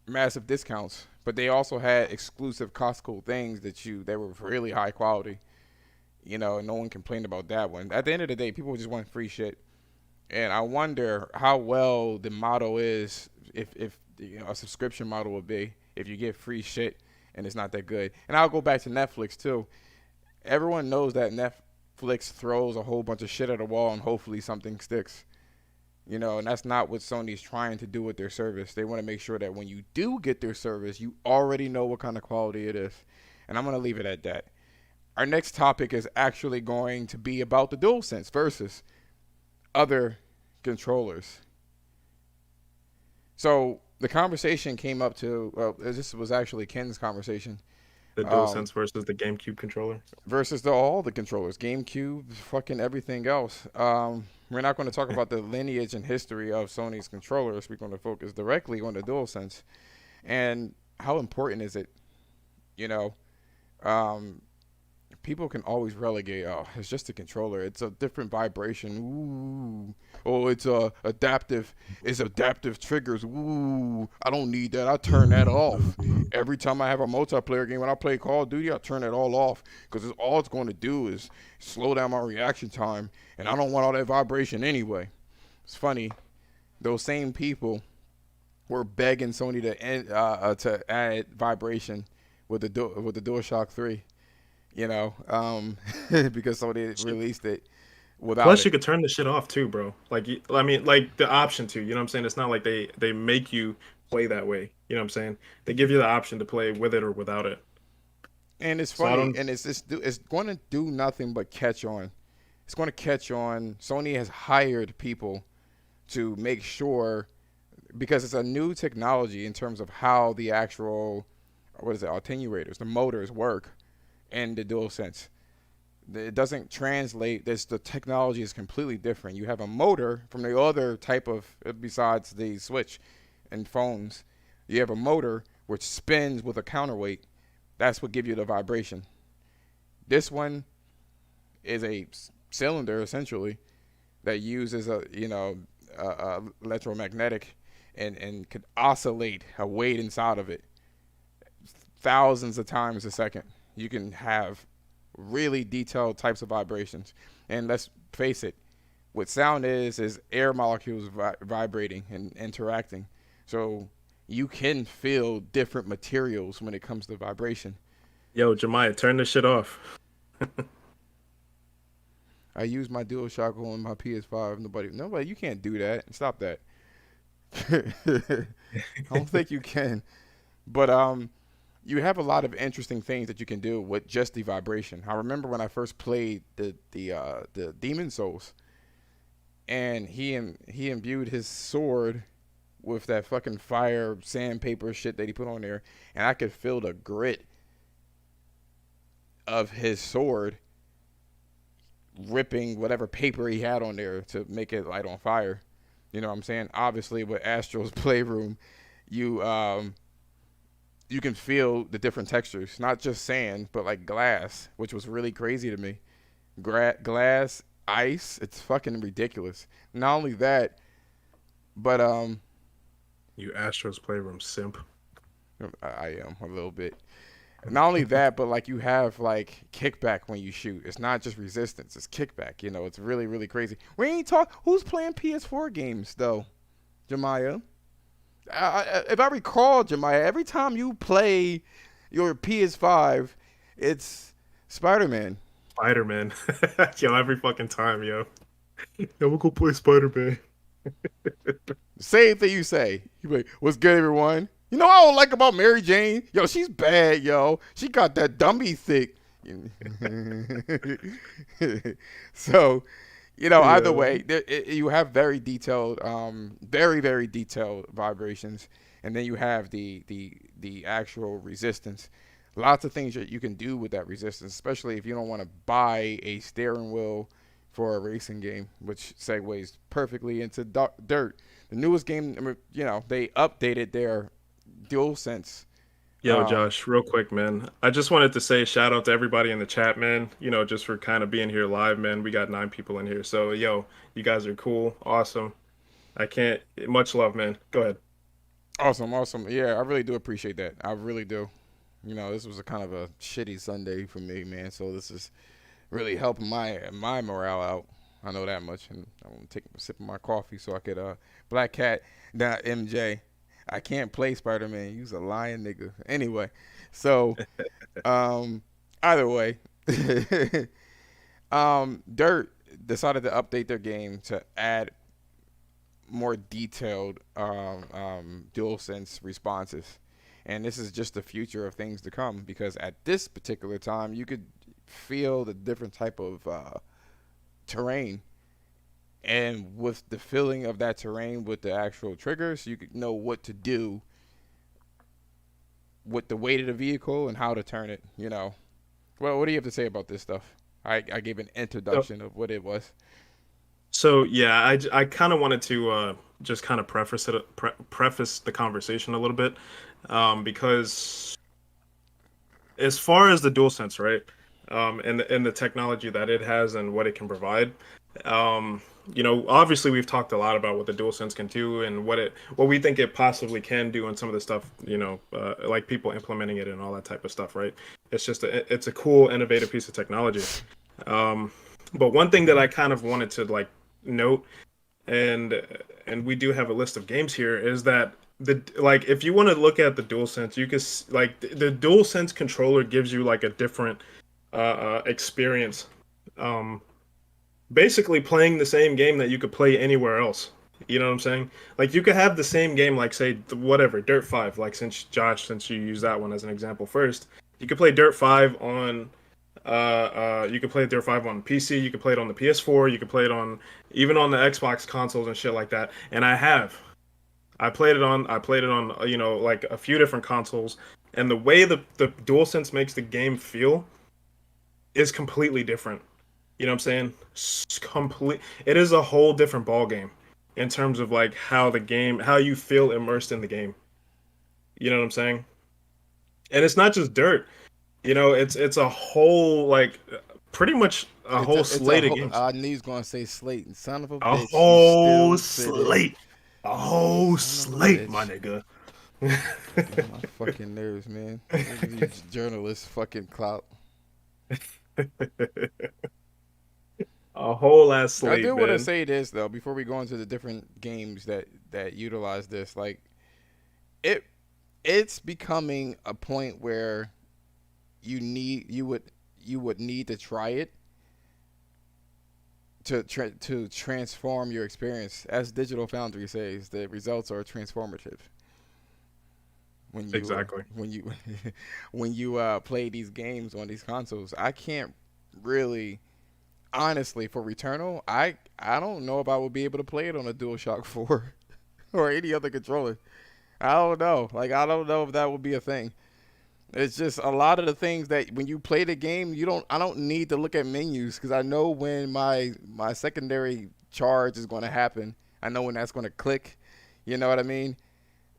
A: massive discounts. But they also had exclusive Costco things that were really high quality. And no one complained about that one. At the end of the day, people just want free shit. And I wonder how well the model is, if a subscription model would be, if you get free shit and it's not that good. And I'll go back to Netflix too. Everyone knows that Netflix throws a whole bunch of shit at a wall and hopefully something sticks. And that's not what Sony's trying to do with their service. They want to make sure that when you do get their service, you already know what kind of quality it is. And I'm going to leave it at that. Our next topic is actually going to be about the DualSense versus other controllers. So the conversation came up to, well, this was actually Ken's conversation,
B: The
A: um,
B: DualSense versus the GameCube controller.
A: versus all the controllers, GameCube, fucking everything else. We're not going to talk about the lineage and history of Sony's controllers. We're going to focus directly on the DualSense and how important is it. You know, um, People can always relegate. Oh, it's just a controller. It's a different vibration. Ooh. Oh, it's adaptive. It's adaptive triggers. Ooh. I don't need that. I turn that off. Every time I have a multiplayer game, when I play Call of Duty, I turn it all off because all it's going to do is slow down my reaction time, and I don't want all that vibration anyway. It's funny. Those same people were begging Sony to add vibration with the DualShock 3. Because Sony released it without
B: Plus,
A: it.
B: you could turn the shit off too, bro. Like, I mean, like the option to. You know what I'm saying? It's not like they make you play that way. You know what I'm saying? They give you the option to play with it or without it.
A: And it's
B: So I
A: funny,
B: don't.
A: and it's going to do nothing but catch on. It's going to catch on. Sony has hired people to make sure, because it's a new technology in terms of how the actual, what is it, attenuators, the motors work in the DualSense. It doesn't translate. The technology is completely different. You have a motor from the other type of, besides the switch and phones. You have a motor which spins with a counterweight. That's what gives you the vibration. This one is a cylinder essentially that uses a electromagnetic and could oscillate a weight inside of it thousands of times a second. You can have really detailed types of vibrations. And let's face it, what sound is air molecules vibrating and interacting. So you can feel different materials when it comes to vibration.
B: Yo, Jemiah, turn this shit off.
A: I use my DualShock on my PS5. Nobody, you can't do that. Stop that. I don't think you can. But you have a lot of interesting things that you can do with just the vibration. I remember when I first played the Demon Souls, and he imbued his sword with that fucking fire sandpaper shit that he put on there, and I could feel the grit of his sword ripping whatever paper he had on there to make it light on fire. You know what I'm saying? Obviously, with Astro's Playroom, you you can feel the different textures, not just sand, but like glass, which was really crazy to me. Glass, ice, it's fucking ridiculous. Not only that, but
B: You Astros Playroom simp.
A: I am a little bit. Not only that, but like you have like kickback when you shoot. It's not just resistance; it's kickback. You know, it's really really crazy. We ain't talk. Who's playing PS4 games though, Jemiah? If I recall, Jemiah, every time you play your PS5, it's Spider-Man.
B: Spider-Man. Yo, every fucking time, yo. Yeah, we'll go play Spider-Man.
A: Same thing you say. You be like, "What's good, everyone?" You know what I don't like about Mary Jane? Yo, she's bad, yo. She got that dummy thick. So, either
B: Yeah.
A: way, you have very detailed, very very detailed vibrations, and then you have the actual resistance. Lots of things that you can do with that resistance, especially if you don't want to buy a steering wheel for a racing game, which segues perfectly into Dirt. The newest game, they updated their DualSense.
B: Yo, Josh, real quick, man. I just wanted to say shout out to everybody in the chat, man. Just for kind of being here live, man. We got 9 people in here. So, yo, you guys are cool. Awesome. I can't, much love, man. Go ahead.
A: Awesome, awesome. Yeah, I really do appreciate that. I really do. This was a kind of a shitty Sunday for me, man. So this is really helping my morale out. I know that much. And I'm gonna take a sip of my coffee so I could Black Cat, not MJ. I can't play Spider Man. You's a lying nigga. Anyway, so either way, Dirt decided to update their game to add more detailed DualSense responses. And this is just the future of things to come because at this particular time, you could feel the different type of terrain. And with the feeling of that terrain with the actual triggers, you could know what to do with the weight of the vehicle and how to turn it. Well, what do you have to say about this stuff? I gave an
B: So,
A: introduction of what it was.
B: so yeah, I kind of wanted to just kind of preface the conversation a little bit, because as far as the DualSense, right, and the technology that it has and what it can provide, obviously we've talked a lot about what the DualSense can do and what we think it possibly can do and some of the stuff, like people implementing it and all that type of stuff, right? It's a cool, innovative piece of technology. Um, but one thing that I kind of wanted to like note, and we do have a list of games here, is that the like if you want to look at the DualSense, you can like the DualSense controller gives you like a different experience. Um, Basically playing the same game that you could play anywhere else. You know what I'm saying? Like you could have the same game, like say whatever Dirt 5. Like since you use that one as an example first, you could play Dirt 5 on. You could play Dirt 5 on PC. You could play it on the PS4. You could play it on even on the Xbox consoles and shit like that. And I have. I played it on like a few different consoles, and the way the DualSense makes the game feel is completely different. You know what I'm saying? Complete. It is a whole different ball game in terms of like how you feel immersed in the game. You know what I'm saying? And it's not just Dirt. It's a whole like pretty much a
A: It's
B: whole
A: a
B: slate of
A: whole.
B: games.
A: I knew he's gonna say Slayton, son of a
B: A
A: bitch. You
B: whole
A: still spit it,
B: slate. A whole
A: son of a
B: slate, my
A: bitch.
B: nigga.
A: Get on my fucking nerves, man. These journalists fucking clout.
B: A whole ass
A: I
B: slate,
A: do want to
B: man.
A: say this though before we go into the different games that utilize this. Like it, it's becoming a point where you would need to try it to transform your experience. As Digital Foundry says, the results are transformative
B: Exactly.
A: when you when you play these games on these consoles. I can't really honestly for Returnal. I don't know if I would be able to play it on a DualShock 4 or any other controller. I don't know. Like I don't know if that would be a thing. It's just a lot of the things that when you play the game, you don't. I don't need to look at menus because I know when my secondary charge is going to happen. I know when that's going to click. You know what I mean?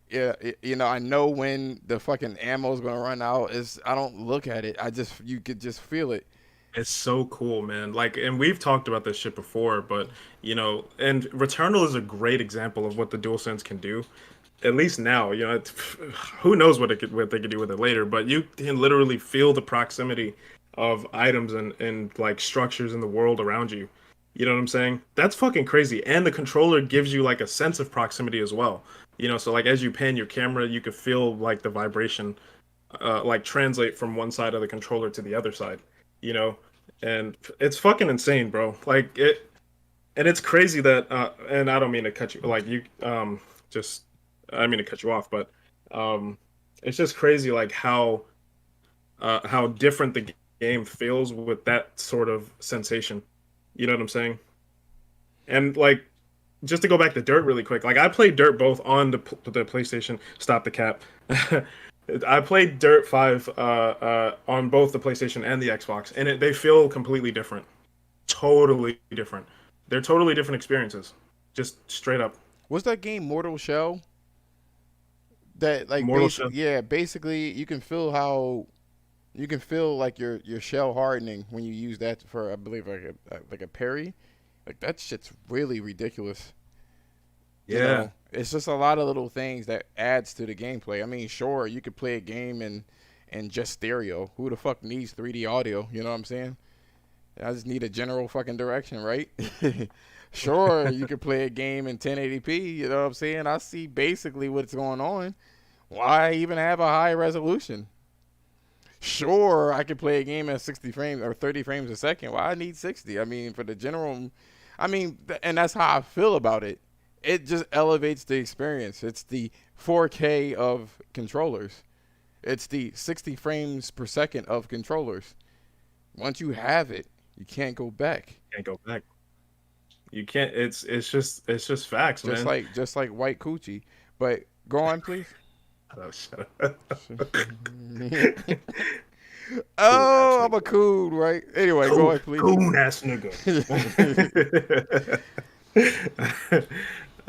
A: Yeah, you know, I know when the fucking ammo is gonna run out. Is I don't look at it. I just you could just feel it.
B: It's so cool, man. Like, and we've talked about this shit before, but and Returnal is a great example of what the DualSense can do. At least now, who knows what they could do with it later, but you can literally feel the proximity of items and like structures in the world around you. You know what I'm saying? That's fucking crazy. And the controller gives you like a sense of proximity as well. So like as you pan your camera, you could feel like the vibration like translate from one side of the controller to the other side, you know? And it's fucking insane, bro. Like it and it's crazy that and I don't mean to cut you like you just I mean to cut you off, but it's just crazy like how different the game feels with that sort of sensation. You know what I'm saying? And like just to go back to Dirt really quick, like I played Dirt both on the PlayStation. Stop the cap. I played Dirt 5 on both the PlayStation and the Xbox, and they feel completely different. Totally different. They're totally different experiences. Just straight up.
A: What's that game, Mortal Shell? That like
B: Mortal Shell.
A: yeah, basically you can feel like your shell hardening when you use that for I believe like a parry. Like that shit's really ridiculous. You
B: Yeah.
A: know, it's just a lot of little things that adds to the gameplay. I mean, sure, you could play a game in just stereo. Who the fuck needs 3D audio? You know what I'm saying? I just need a general fucking direction, right? Sure, you could play a game in 1080p. You know what I'm saying? I see basically what's going on. Why even have a high resolution? Sure, I could play a game at 60 frames or 30 frames a second. Why I need 60? I mean, for the general, I mean, and that's how I feel about it. It just elevates the experience. It's the 4K of controllers. It's the 60 frames per second of controllers. Once you have it, you can't go back.
B: Can't go back. You can't. It's just facts, man.
A: Just like white coochie. But go on, please.
B: Oh, shut up.
A: Oh, I'm a coon, right? Anyway, go on, please.
B: Coon ass nigga.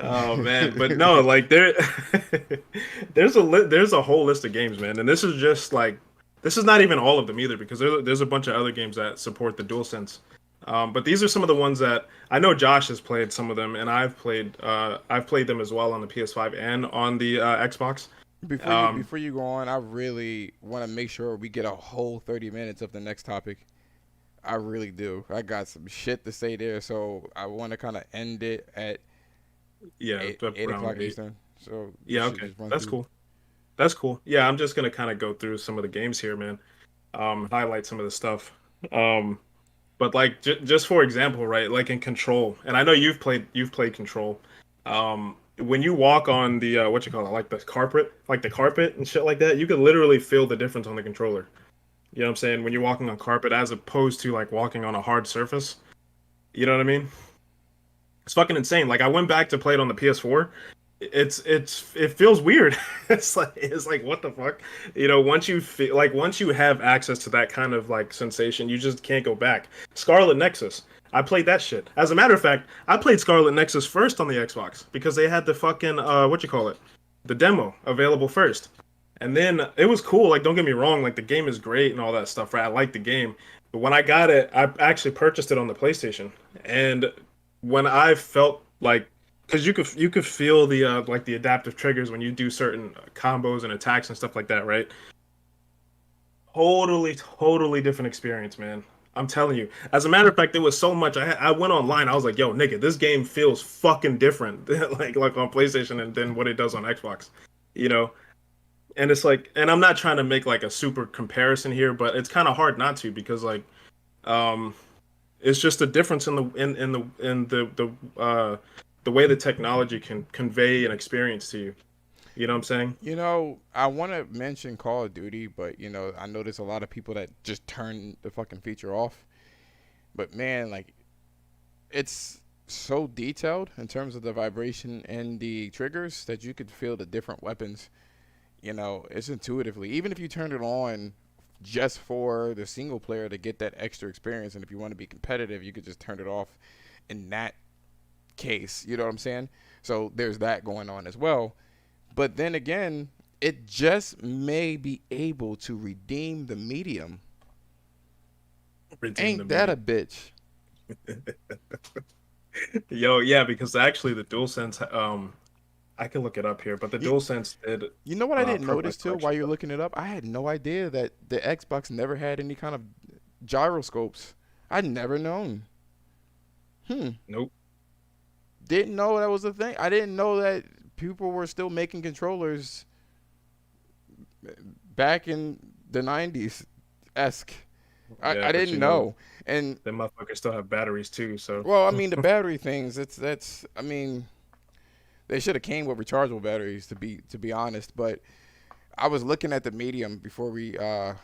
B: Oh man, but no, like there's a whole list of games, man, and this is not even all of them either because there's a bunch of other games that support the DualSense. But these are some of the ones that I know Josh has played some of them, and I've played them as well on the PS5 and on the Xbox.
A: Before you go on, I really want to make sure we get a whole 30 minutes of the next topic. I really do. I got some shit to say there, so I want to kind of end it at
B: Yeah,
A: 8 o'clock
B: 8.
A: Eastern. So
B: Yeah, okay, that's cool. That's cool. Yeah, I'm just gonna kind of go through some of the games here, man. Highlight some of the stuff. But like just for example, right? Like in Control, and I know you've played Control. When you walk on the what you call it, like the carpet and shit like that, you can literally feel the difference on the controller. You know what I'm saying? When you're walking on carpet as opposed to like walking on a hard surface. You know what I mean? It's fucking insane. Like I went back to play it on the PS4. It feels weird. It's like what the fuck? Once you have access to that kind of like sensation, you just can't go back. Scarlet Nexus. I played that shit. As a matter of fact, I played Scarlet Nexus first on the Xbox because they had the fucking what you call it? The demo available first. And then it was cool, like don't get me wrong, like the game is great and all that stuff, right? I like the game. But when I got it, I actually purchased it on the PlayStation. And when I felt like because you could feel the like the adaptive triggers when you do certain combos and attacks and stuff like that, right? Totally different experience, man. I'm telling you. As a matter of fact, it was so much. I went online. I was like, "Yo, nigga, this game feels fucking different, like on PlayStation and than what it does on Xbox." You know, and it's like, and I'm not trying to make like a super comparison here, but it's kind of hard not to because like, um, it's just a difference in the way the technology can convey an experience to you. You know what I'm saying?
A: You know, I want to mention Call of Duty, but you know, I know there's a lot of people that just turn the fucking feature off. But man, like it's so detailed in terms of the vibration and the triggers that you could feel the different weapons. You know, it's intuitively. Even if you turn it on just for the single player to get that extra experience, and if you want to be competitive, you could just turn it off in that case. You know what I'm saying? So there's that going on as well. But then again, it just may be able to redeem the medium.
B: Redeem the
A: Ain't that
B: medium.
A: a bitch?
B: Yo, yeah, because actually the DualSense, I can look it up here, but the
A: You,
B: DualSense did
A: you know what I didn't
B: permanent
A: notice too while
B: collection
A: you're
B: stuff.
A: looking it up? I had no idea that the Xbox never had any kind of gyroscopes. I'd never known. Hmm.
B: Nope.
A: Didn't know that was a thing. I didn't know that people were still making controllers back in the 90s esque.
B: Yeah,
A: I
B: but
A: didn't
B: you know,
A: know. And
B: them motherfuckers still have batteries too. So
A: well, I mean the battery things. That's. I mean they should have came with rechargeable batteries to be honest. But I was looking at the medium before we got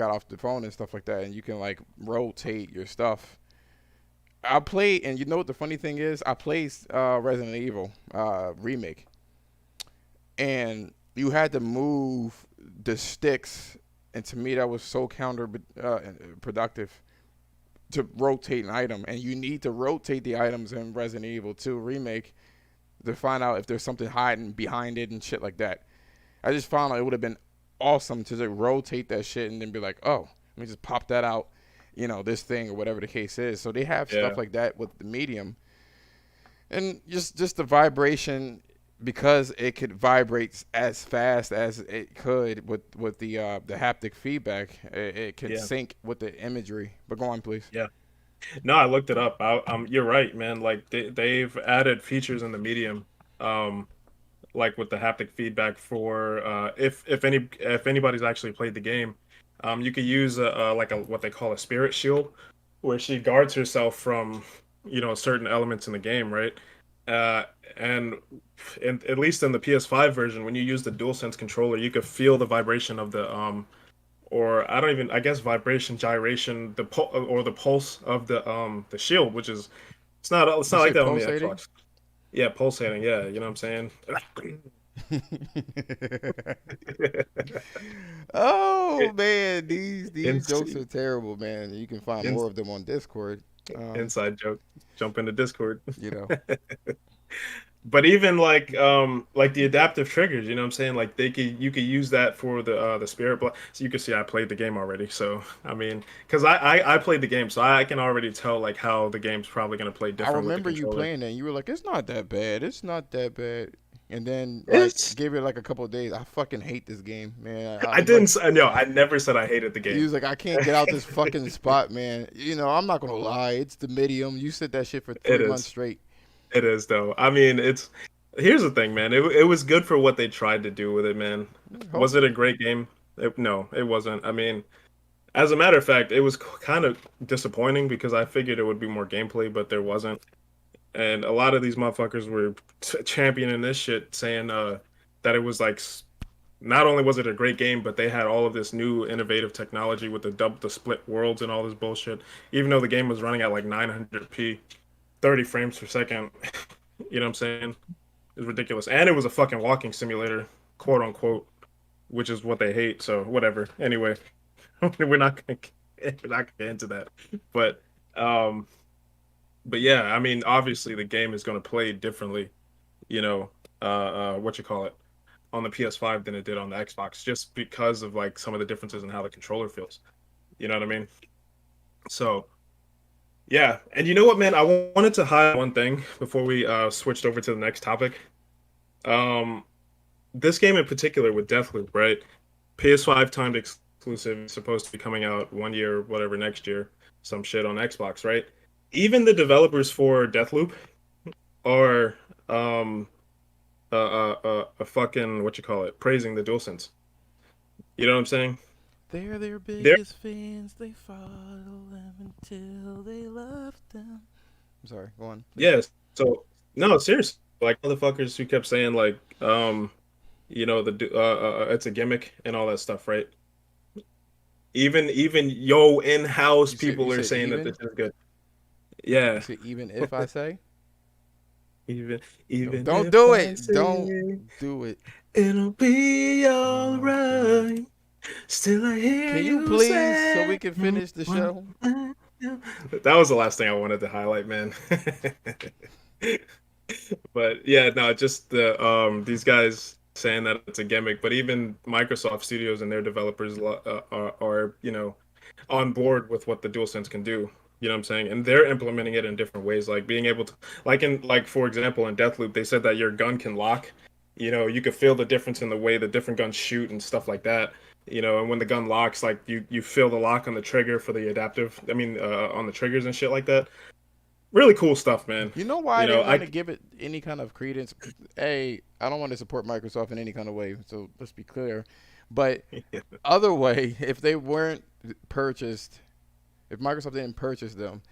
A: off the phone and stuff like that, and you can like rotate your stuff. I played, and you know what the funny thing is? I played Resident Evil remake, and you had to move the sticks, and to me that was so productive to rotate an item, and you need to rotate the items in Resident Evil 2 remake to find out if there's something hiding behind it and shit like that. I just found out it would have been awesome to just rotate that shit and then be like, oh, let me just pop that out, this thing or whatever the case is. So they have
B: yeah,
A: stuff like that with the medium, and just the vibration because it could vibrate as fast as it could with the haptic feedback. It could
B: yeah,
A: sync with the imagery. But go on, please.
B: yeah. No, I looked it up. You're right, man. Like they've added features in the medium, um, like with the haptic feedback for if anybody's actually played the game, you could use like a what they call a spirit shield, where she guards herself from certain elements in the game, right? Uh, and at least in the PS5 version, when you use the DualSense controller, you could feel the vibration of the or I don't even I guess vibration gyration or the pulse of the shield, which is it's
A: You
B: not like
A: said
B: that on the
A: pulsating.
B: Xbox. Yeah, pulsating. Yeah, you know what I'm saying.
A: Oh man, these jokes
B: Inside,
A: are terrible, man. You can find more of them on Discord. Um,
B: inside joke. Jump into Discord.
A: you know,
B: But even like the adaptive triggers, you know what I'm saying? Like you could use that for the spirit block. So you can see I played the game already. So I mean, because I played the game, so I can already tell like how the game's probably gonna play
A: I
B: different with the
A: remember you
B: controller.
A: playing that. And you were like, "It's not that bad. It's not that bad." And then like
B: It's
A: gave it like a couple of days. I fucking hate this game, man.
B: I
A: I'm like,
B: didn't say no, I never said I hated the
A: he
B: game.
A: was like, "I can't get out this fucking spot, man." I'm not gonna lie. It's the medium. You said that shit for
B: It
A: 3 months
B: is.
A: straight.
B: It is though. I mean, it's here's the thing, man. It was good for what they tried to do with it, man. Was it a
A: Hopefully,
B: great game? No, it wasn't. I mean, as a matter of fact, it was kind of disappointing because I figured it would be more gameplay, but there wasn't. And a lot of these motherfuckers were championing this shit, saying that it was like not only was it a great game, but they had all of this new innovative technology with the split worlds and all this bullshit. Even though the game was running at like 900p, 30 frames per second. You know what I'm saying? It's ridiculous. And it was a fucking walking simulator, quote unquote, which is what they hate. So whatever. Anyway, we're not gonna get into that. But um but yeah, I mean obviously the game is gonna play differently, you know, what you call it, on the PS5 than it did on the Xbox, just because of like some of the differences in how the controller feels. You know what I mean? So yeah, and you know what, man? I wanted to highlight one thing before we switched over to the next topic. Um, this game in particular with Deathloop, right? PS5 timed exclusive, supposed to be coming out 1 year, whatever, next year, some shit on Xbox, right? Even the developers for Deathloop are um a fucking what you call it, praising the DualSense. You know what I'm saying?
A: They're their
B: They're
A: biggest fans. They follow them until they love them. I'm sorry. Go on, please.
B: yes. So no, seriously, like motherfuckers who kept saying like, it's a gimmick and all that stuff, right? Even in-house
A: You
B: people are
A: said
B: saying that this
A: even.
B: is good.
A: You
B: Yeah.
A: said even if I say.
B: Even
A: No,
B: even
A: don't
B: if
A: do
B: I
A: it. Don't
B: say
A: do it.
B: it'll be all
A: Oh God.
B: right, still I hear
A: Can you
B: you
A: please, so we
B: say.
A: can finish the show?
B: That was the last thing I wanted to highlight, man. But yeah, no, just these guys saying that it's a gimmick, but even Microsoft Studios and their developers are on board with what the DualSense can do. You know what I'm saying? And they're implementing it in different ways, like being able to, like for example, in Deathloop, they said that your gun can lock. You could feel the difference in the way the different guns shoot and stuff like that. And when the gun locks, like you feel the lock on the trigger for the adaptive. I mean, on the triggers and shit like that. Really cool stuff, man.
A: You know why
B: You
A: they
B: know,
A: want
B: I
A: to give it any kind of credence? Hey, I don't want to support Microsoft in any kind of way, so let's be clear. But other way, if they weren't purchased, if Microsoft didn't purchase them,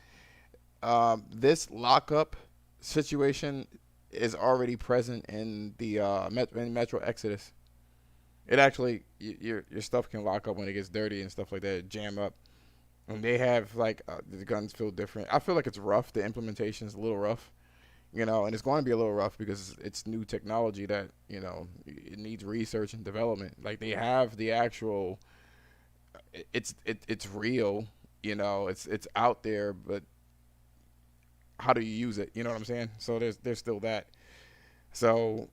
A: this lockup situation is already present in the in Metro Exodus. It actually your stuff can lock up when it gets dirty and stuff like that, jam up. And they have like the guns feel different. I feel like it's rough. The implementation is a little rough, and it's going to be a little rough because it's new technology that it needs research and development. Like they have the actual, it's real, it's out there, but how do you use it? You know what I'm saying? So there's still that. So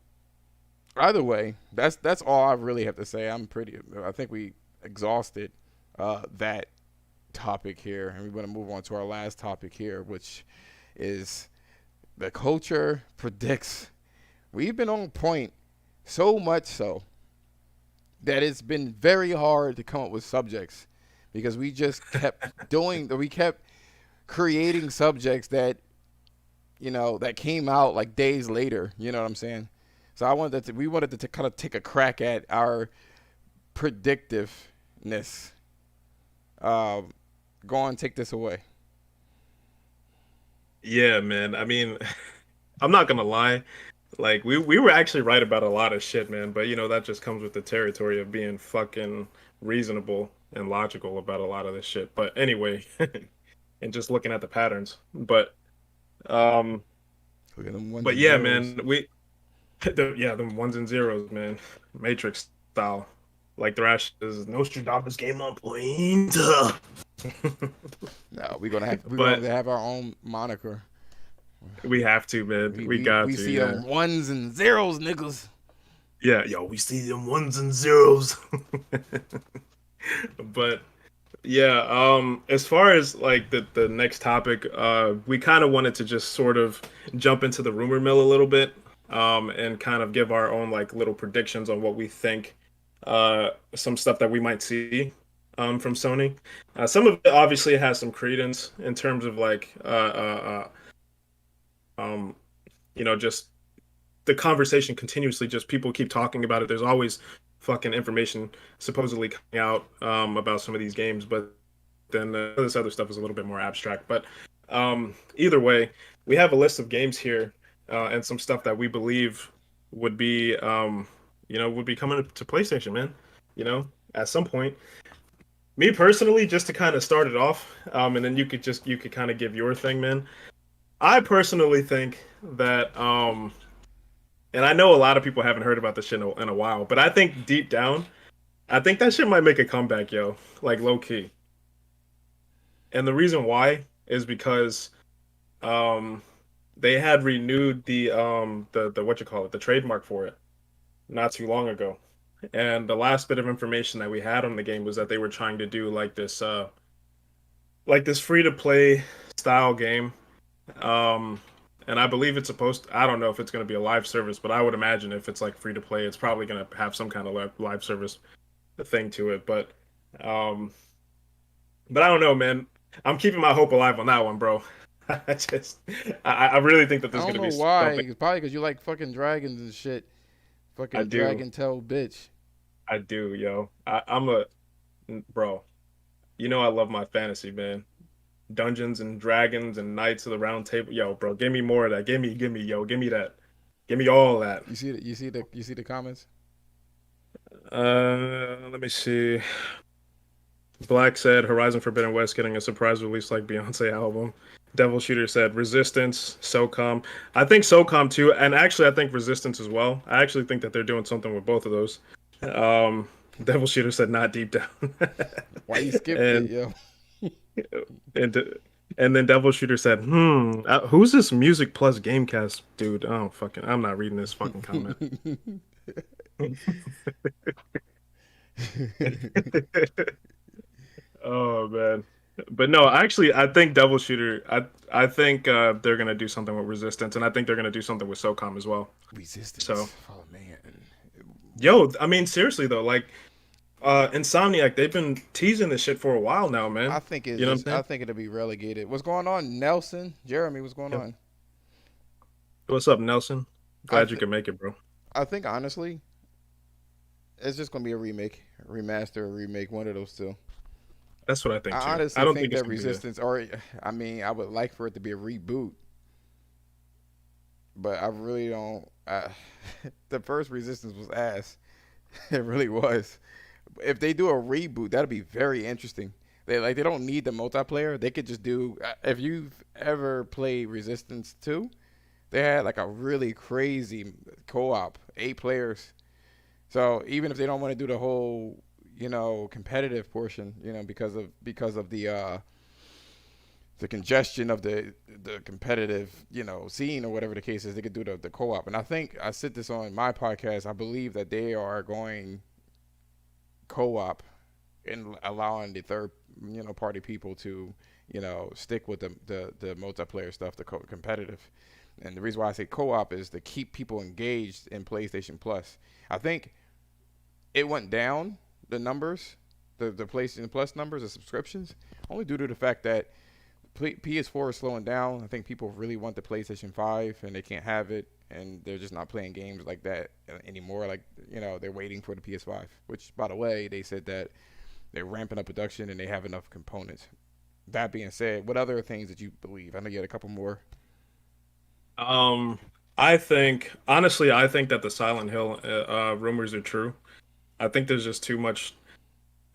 A: either way, that's all I really have to say. I think we exhausted that topic here, and we're going to move on to our last topic here, which is the culture predicts. We've been on point so much so that it's been very hard to come up with subjects because we just we kept creating subjects that that came out like days later. You know what I'm saying? So we wanted to kind of take a crack at our predictiveness. Um, Go on, take this away.
B: Yeah, man. I mean, I'm not gonna lie. Like we were actually right about a lot of shit, man. But that just comes with the territory of being fucking reasonable and logical about a lot of this shit. But anyway, and just looking at the patterns. But um,
A: Look at them ones
B: but
A: and
B: yeah,
A: zeros.
B: man. The ones and zeros, man. Matrix style. Like Thrash's Nostradamus game on point.
A: No, we're gonna have
B: But
A: to have our own moniker.
B: we have to, man. We got
A: We
B: to,
A: see
B: yeah.
A: them ones and zeros, niggas.
B: Yeah, yo, we see them ones and zeros. But yeah, as far as like the next topic, we kind of wanted to just sort of jump into the rumor mill a little bit, and kind of give our own like little predictions on what we think, some stuff that we might see, from Sony. Some of it obviously has some credence in terms of like, um, just the conversation continuously, just people keep talking about it. There's always fucking information supposedly coming out, about some of these games, but then this other stuff is a little bit more abstract. But either way, we have a list of games here, and some stuff that we believe would be, would be coming to PlayStation, man. At some point. Me personally, just to kind of start it off, and then you could kind of give your thing, man. I personally think that, and I know a lot of people haven't heard about this shit in a while, but I think deep down, I think that shit might make a comeback, yo, like low key. And the reason why is because, um, they had renewed the what you call it, the trademark for it not too long ago. And the last bit of information that we had on the game was that they were trying to do like this free to play style game. Um, and I believe it's supposed I don't know if it's going to be a live service, but I would imagine if it's like free to play, it's probably going to have some kind of live service thing to it. Um, but I don't know, man. I'm keeping my hope alive on that one, bro. I just, I really think that
A: I
B: there's
A: don't
B: going to
A: know
B: be
A: why.
B: something.
A: It's probably because you like fucking dragons and shit.
B: I
A: Fucking
B: do.
A: dragon tail bitch.
B: I do, yo. I'm a bro. You know I love my fantasy, man. Dungeons and Dragons and Knights of the Round Table. Yo, bro, give me more of that. Give me, yo, give me that. Give me all that.
A: You see the comments.
B: Let me see. Black said Horizon Forbidden West getting a surprise release like Beyonce album. Devil Shooter said Resistance, SOCOM. I think SOCOM too, and actually I think Resistance as well. I actually think that they're doing something with both of those. Um, Devil Shooter said not deep down,
A: Why you skipped it,
B: and
A: yo?
B: and and then Devil Shooter said, who's this Music Plus Gamecast dude? Oh fucking, I'm not reading this fucking comment. Oh man. But no, actually, I think Devil Shooter. I think they're gonna do something with Resistance, and I think they're gonna do something with SOCOM as well. So,
A: Resistance. Oh man.
B: yo, I mean, seriously though, like Insomniac, they've been teasing this shit for a while now, man. You know what I'm
A: I
B: saying?
A: think it'll be relegated. What's going on, Nelson? Jeremy, what's going
B: Yo,
A: on?
B: what's up, Nelson?
A: I
B: Glad you
A: think
B: could make it, bro.
A: I think honestly, it's just gonna be a remake, remaster, or remake, one of those two.
B: That's what I think
A: I
B: too. I
A: honestly
B: don't
A: think
B: think it's
A: that
B: gonna be a.
A: Resistance, or I mean, I would like for it to be a reboot, but I really don't. The first Resistance was ass. It really was. If they do a reboot, that'd be very interesting. They don't need the multiplayer. They could just do. If you've ever played Resistance 2, they had like a really crazy co-op, 8 players. So even if they don't want to do the whole, competitive portion, because of the congestion of the competitive, scene or whatever the case is, they could do the co-op. And I think I said this on my podcast. I believe that they are going co-op and allowing the third, party people to, stick with the multiplayer stuff, the competitive. And the reason why I say co-op is to keep people engaged in PlayStation Plus. I think it went down, the numbers, the PlayStation Plus numbers, the subscriptions, only due to the fact that PS4 is slowing down. I think people really want the PlayStation 5 and they can't have it, and they're just not playing games like that anymore. Like, they're waiting for the PS5, which, by the way, they said that they're ramping up production and they have enough components. That being said, what other things did you believe? I know you had a couple more.
B: Um, I think honestly, I think that the Silent Hill rumors are true. I think there's just too much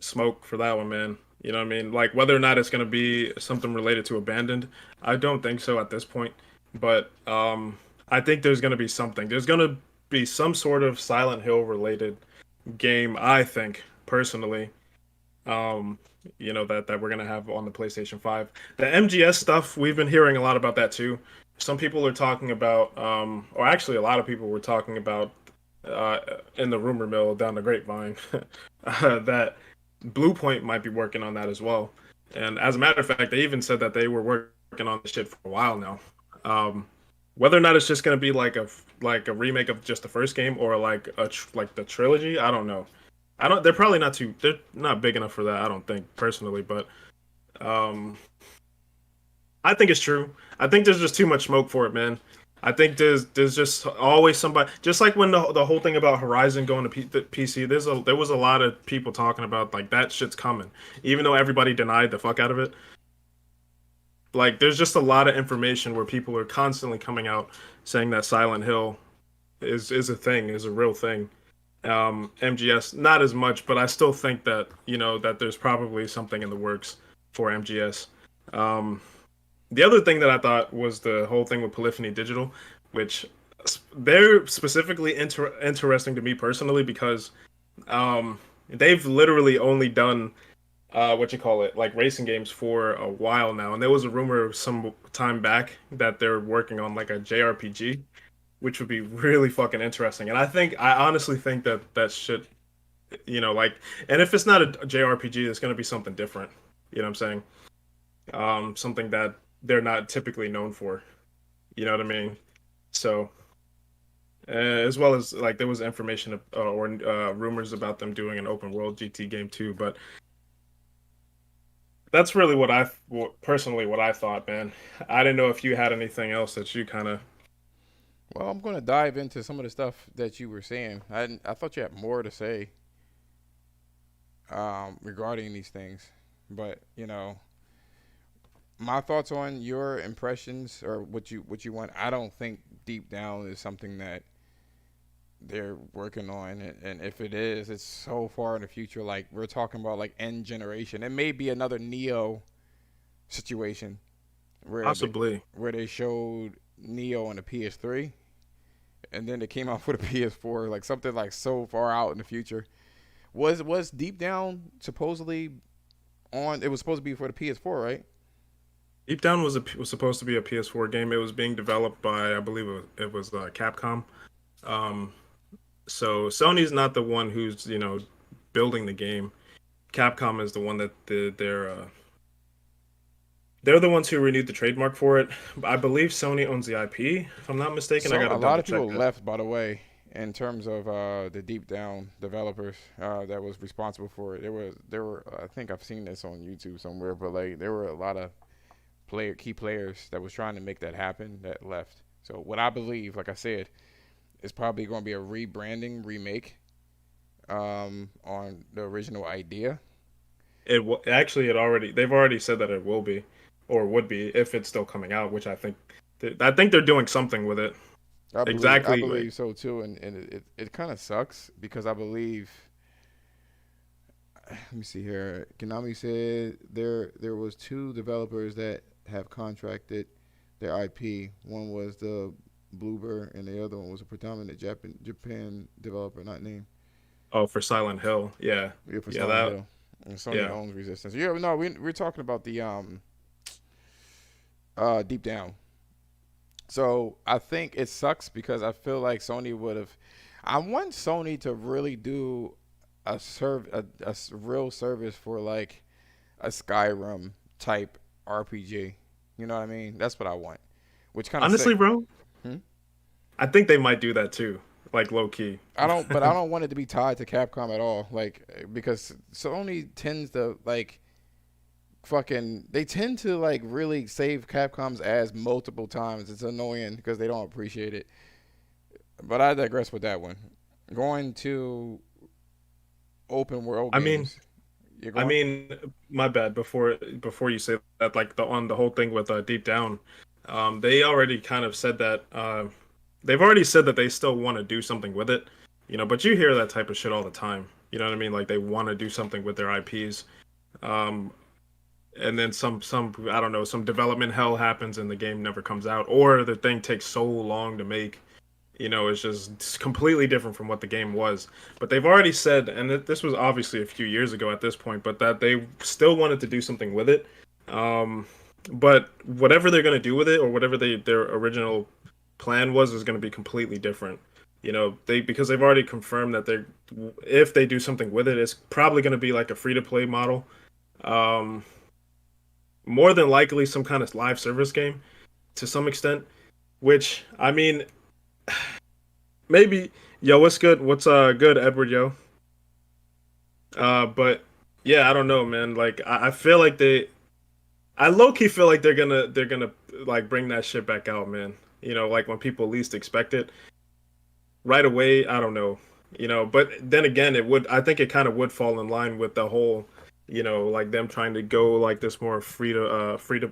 B: smoke for that one, man. You know what I mean? Like whether or not it's gonna be something related to Abandoned, I don't think so at this point. But I think there's gonna be something. There's gonna be some sort of Silent Hill related game. I think personally, um, that we're gonna have on the PlayStation 5. The MGS stuff, we've been hearing a lot about that too. Some people are talking about, or actually, a lot of people were talking about uh, in the rumor mill down the grapevine that Blue Point might be working on that as well. And as a matter of fact, they even said that they were working on this shit for a while now. Um, Whether or not it's just going to be like a remake of just the first game or like like the trilogy, I don't know. I don't. They're probably not too. They're not big enough for that. I don't think personally, but um, I think it's true. I think there's just too much smoke for it, man. I think there's just always somebody. Just like when the whole thing about Horizon going to the PC, there was a lot of people talking about like that shit's coming, even though everybody denied the fuck out of it. Like there's just a lot of information where people are constantly coming out saying that Silent Hill is a thing, is a real thing. MGS not as much, but I still think that that there's probably something in the works for MGS. Um, the other thing that I thought was the whole thing with Polyphony Digital, which they're specifically interesting to me personally because they've literally only done what you call it, like racing games for a while now. And there was a rumor some time back that they're working on like a JRPG, which would be really fucking interesting. And I honestly think that that should, like, and if it's not a JRPG, it's going to be something different. You know what I'm saying? Something that they're not typically known for. You know what I mean? So, as well as like there was information or rumors about them doing an open world GT game too, but that's really personally what I thought, man. I didn't know if you had anything else that you kind of
A: Well, I'm going to dive into some of the stuff that you were saying. I thought you had more to say regarding these things, but my thoughts on your impressions or what you want. I don't think deep down is something that they're working on, and if it is, it's so far in the future. Like we're talking about like end generation. It may be another Neo situation where
B: Possibly.
A: they showed Neo on the PS3, and then they came out for the PS4, like something like so far out in the future. Was Deep Down supposedly on? It was supposed to be for the PS4, right?
B: Deep Down was supposed to be a PS4 game. It was being developed by, I believe it was Capcom. Um, so Sony's not the one who's building the game. Capcom is the one that they're the ones who renewed the trademark for it. I believe Sony owns the IP, if I'm not mistaken. I
A: So
B: got
A: a
B: to
A: lot
B: double
A: of
B: check
A: people
B: that.
A: left, by the way, in terms of the Deep Down developers that was responsible for it. There were I think I've seen this on YouTube somewhere, but like there were a lot of key players that was trying to make that happen that left. So what I believe, like I said, is probably going to be a rebranding remake on the original idea.
B: Actually, they've already said that it will be, or would be, if it's still coming out, which I think they're doing something with it.
A: I
B: Exactly, like
A: believe so too, and it kind of sucks because I believe. Let me see here. Konami said there was two developers that have contracted their IP. One was the Bluebird, and the other one was a predominant Japan developer, not named.
B: oh, for Silent Hill, yeah,
A: Yeah, for
B: yeah,
A: Silent
B: that,
A: Hill. And Sony
B: yeah.
A: owns Resistance. Yeah, no, we're talking about the Deep Down. So I think it sucks because I feel like Sony would have. I want Sony to really do a real service for like a Skyrim type RPG. You know what I mean? That's what I want. Which kind of sick.
B: Honestly, bro,
A: Hmm?
B: I think they might do that too, like low key.
A: But I don't want it to be tied to Capcom at all. Like because Sony tends to like fucking they tend to like really save Capcom's ass multiple times. It's annoying because they don't appreciate it. But I digress with that one. Going to open world
B: I mean,
A: games. You're
B: I
A: going?
B: mean, my bad. Before you say that, like the whole thing with Deep Down, they already kind of said that. They've already said that they still want to do something with it, But you hear that type of shit all the time. You know what I mean? Like they want to do something with their IPs, um, and then some I don't know, some development hell happens and the game never comes out, or the thing takes so long to make. It's completely different from what the game was. But they've already said, and this was obviously a few years ago at this point, but that they still wanted to do something with it. Um, but whatever they're going to do with it, or whatever their original plan was, is going to be completely different. Because they've already confirmed that if they do something with it, it's probably going to be like a free to play model. Um, More than likely, some kind of live service game to some extent. Which I mean, maybe. Yo, what's good? What's good, Edward? Yo. But yeah, I don't know, man. Like I feel like I low key feel like they're gonna like bring that shit back out, man. Like when people least expect it, right away. I don't know, But then again, I think it kind of would fall in line with the whole, like them trying to go like this more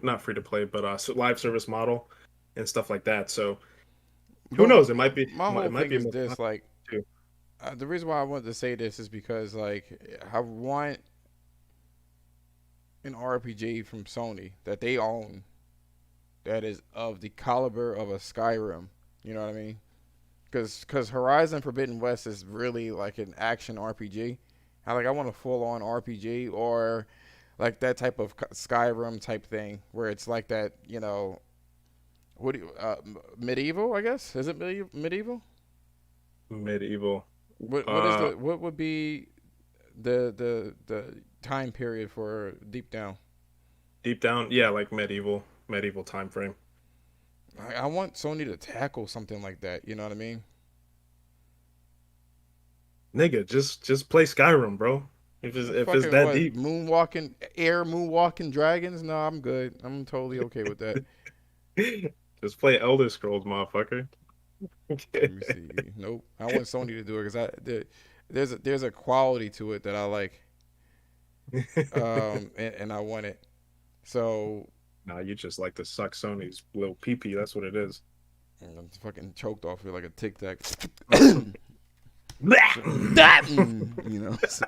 B: not free to play, but live service model and stuff like that. So who
A: But
B: knows? It might be
A: my whole
B: it might
A: thing
B: be
A: is
B: more
A: this: like
B: too.
A: the reason why I wanted to say this is because like I want an RPG from Sony that they own that is of the caliber of a Skyrim. You know what I mean? Because Horizon Forbidden West is really like an action RPG. I want a full on RPG or like that type of Skyrim type thing where it's like that. What do you medieval? I guess is it medieval?
B: Medieval.
A: What what would be the time period for Deep Down?
B: Deep down, yeah, like medieval time frame.
A: I want Sony to tackle something like that. You know what I mean?
B: Nigga, just play Skyrim, bro. If it's
A: Fucking
B: that
A: what?
B: deep.
A: Moonwalking dragons? No, I'm good. I'm totally okay with that.
B: Just play Elder Scrolls, motherfucker.
A: Let me see. Nope. I want Sony to do it because there's a quality to it that I like, and I want it. So
B: Nah, you just like to suck Sony's little pee. That's what it is.
A: I'm fucking choked off here like a tic tac. So,
B: Blah!
A: you know. So.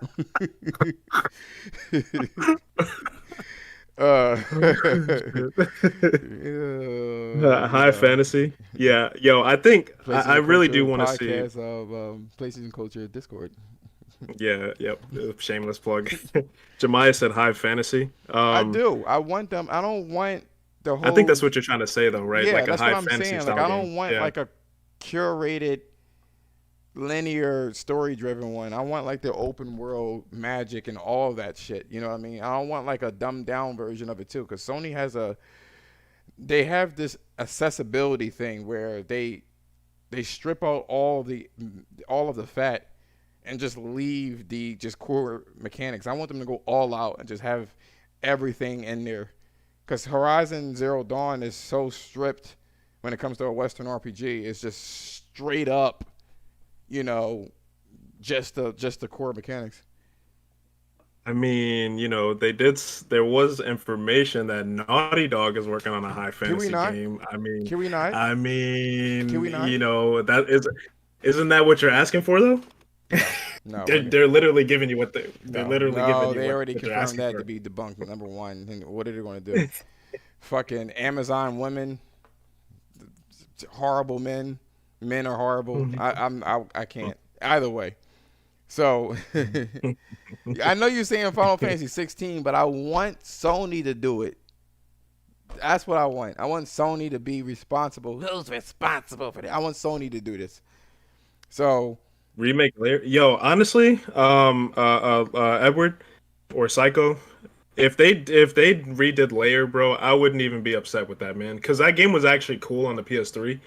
A: uh,
B: High fantasy. Yeah, yo, I think I
A: PlayStation
B: really do
A: Culture
B: want to see.
A: podcast of PlayStation Culture Discord.
B: Yeah, yep. Shameless plug. Jemiah said high fantasy.
A: I do. I want them. I don't want the
B: I think that's
A: whole.
B: what you're trying to say, though, right?
A: Yeah,
B: Like a
A: that's what
B: high
A: I'm
B: fantasy
A: saying. Like
B: style
A: I
B: game.
A: don't want
B: Yeah.
A: like a curated linear story driven one. I want like the open world magic and all of that shit. You know what I mean? I don't want like a dumbed down version of it too, because Sony has they have this accessibility thing where they strip out all of the fat and just leave the just core mechanics. I want them to go all out and just have everything in there. Because Horizon Zero Dawn is so stripped when it comes to a Western RPG. It's just straight up, you know, just the core mechanics.
B: I mean, they did. There was information that Naughty Dog is working on a high
A: Can we
B: fantasy
A: not?
B: game. I mean,
A: Can we not?
B: I
A: Can
B: mean,
A: we not?
B: that isn't that what you're asking for though?
A: No, no.
B: They're literally giving you what they're
A: No,
B: literally giving
A: no.
B: you
A: They already
B: what you're
A: confirmed
B: asking
A: that to
B: for.
A: be debunked. Number one. And what are they going to do? Fucking Amazon women, horrible men. Men are horrible. I can't. Either way. So I know you're saying Final Fantasy 16, but I want Sony to do it. That's what I want. I want Sony to be responsible. Who's responsible for that? I want Sony to do this. So
B: Remake layer. Yo, honestly, Edward or Psycho, if they redid Layer, bro, I wouldn't even be upset with that, man. Because that game was actually cool on the PS3.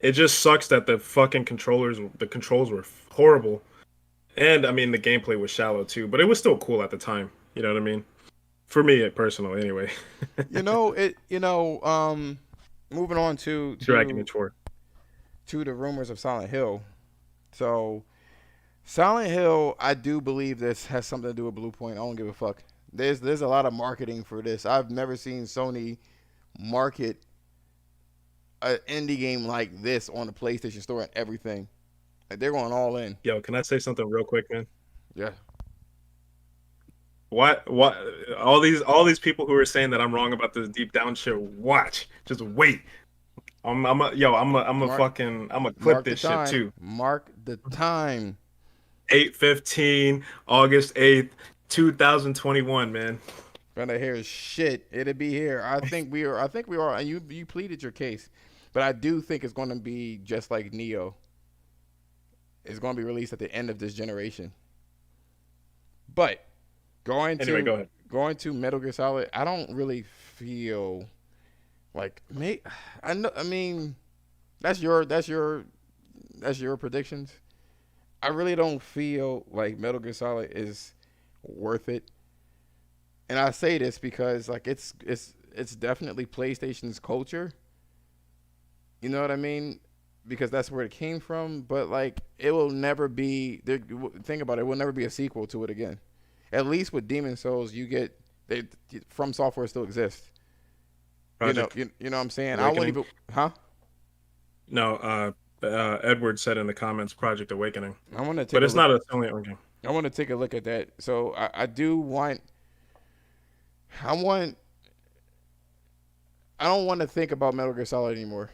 B: It just sucks that the controls were horrible, and I mean the gameplay was shallow too. But it was still cool at the time. You know what I mean? For me, personally, anyway.
A: moving on to
B: Dragging it toward.
A: the rumors of Silent Hill. So Silent Hill, I do believe this has something to do with Blue Point. I don't give a fuck. There's a lot of marketing for this. I've never seen Sony market an indie game like this on the PlayStation Store and everything. Like they're going all in.
B: Yo, can I say something real quick, man?
A: Yeah.
B: What all these people who are saying that I'm wrong about this deep down shit, watch. Just wait.
A: Mark
B: I'm a clip
A: mark the
B: this shit
A: time.
B: too.
A: Mark the time.
B: 8/15, August 8th, 2021, man.
A: Gonna hear shit. It'll be here. I think we are. And you pleaded your case, but I do think it's going to be just like Neo. It's going to be released at the end of this generation. But
B: Anyway, go ahead.
A: going to Metal Gear Solid, I don't really feel like me. I know. I mean, that's your predictions. I really don't feel like Metal Gear Solid is worth it. And I say this because like it's definitely PlayStation's culture. You know what I mean? Because that's where it came from. But like it will never be. Think about it. It will never be a sequel to it again. At least with Demon Souls, you get they From Software still exists.
B: Project
A: You know what I'm saying? I wouldn't
B: Awakening.
A: even. Huh?
B: No, Edward said in the comments Project Awakening.
A: I want to
B: But
A: take a
B: it's
A: look.
B: not a only game.
A: I want to take a look at that. So I do want. I want. I don't want to think about Metal Gear Solid anymore.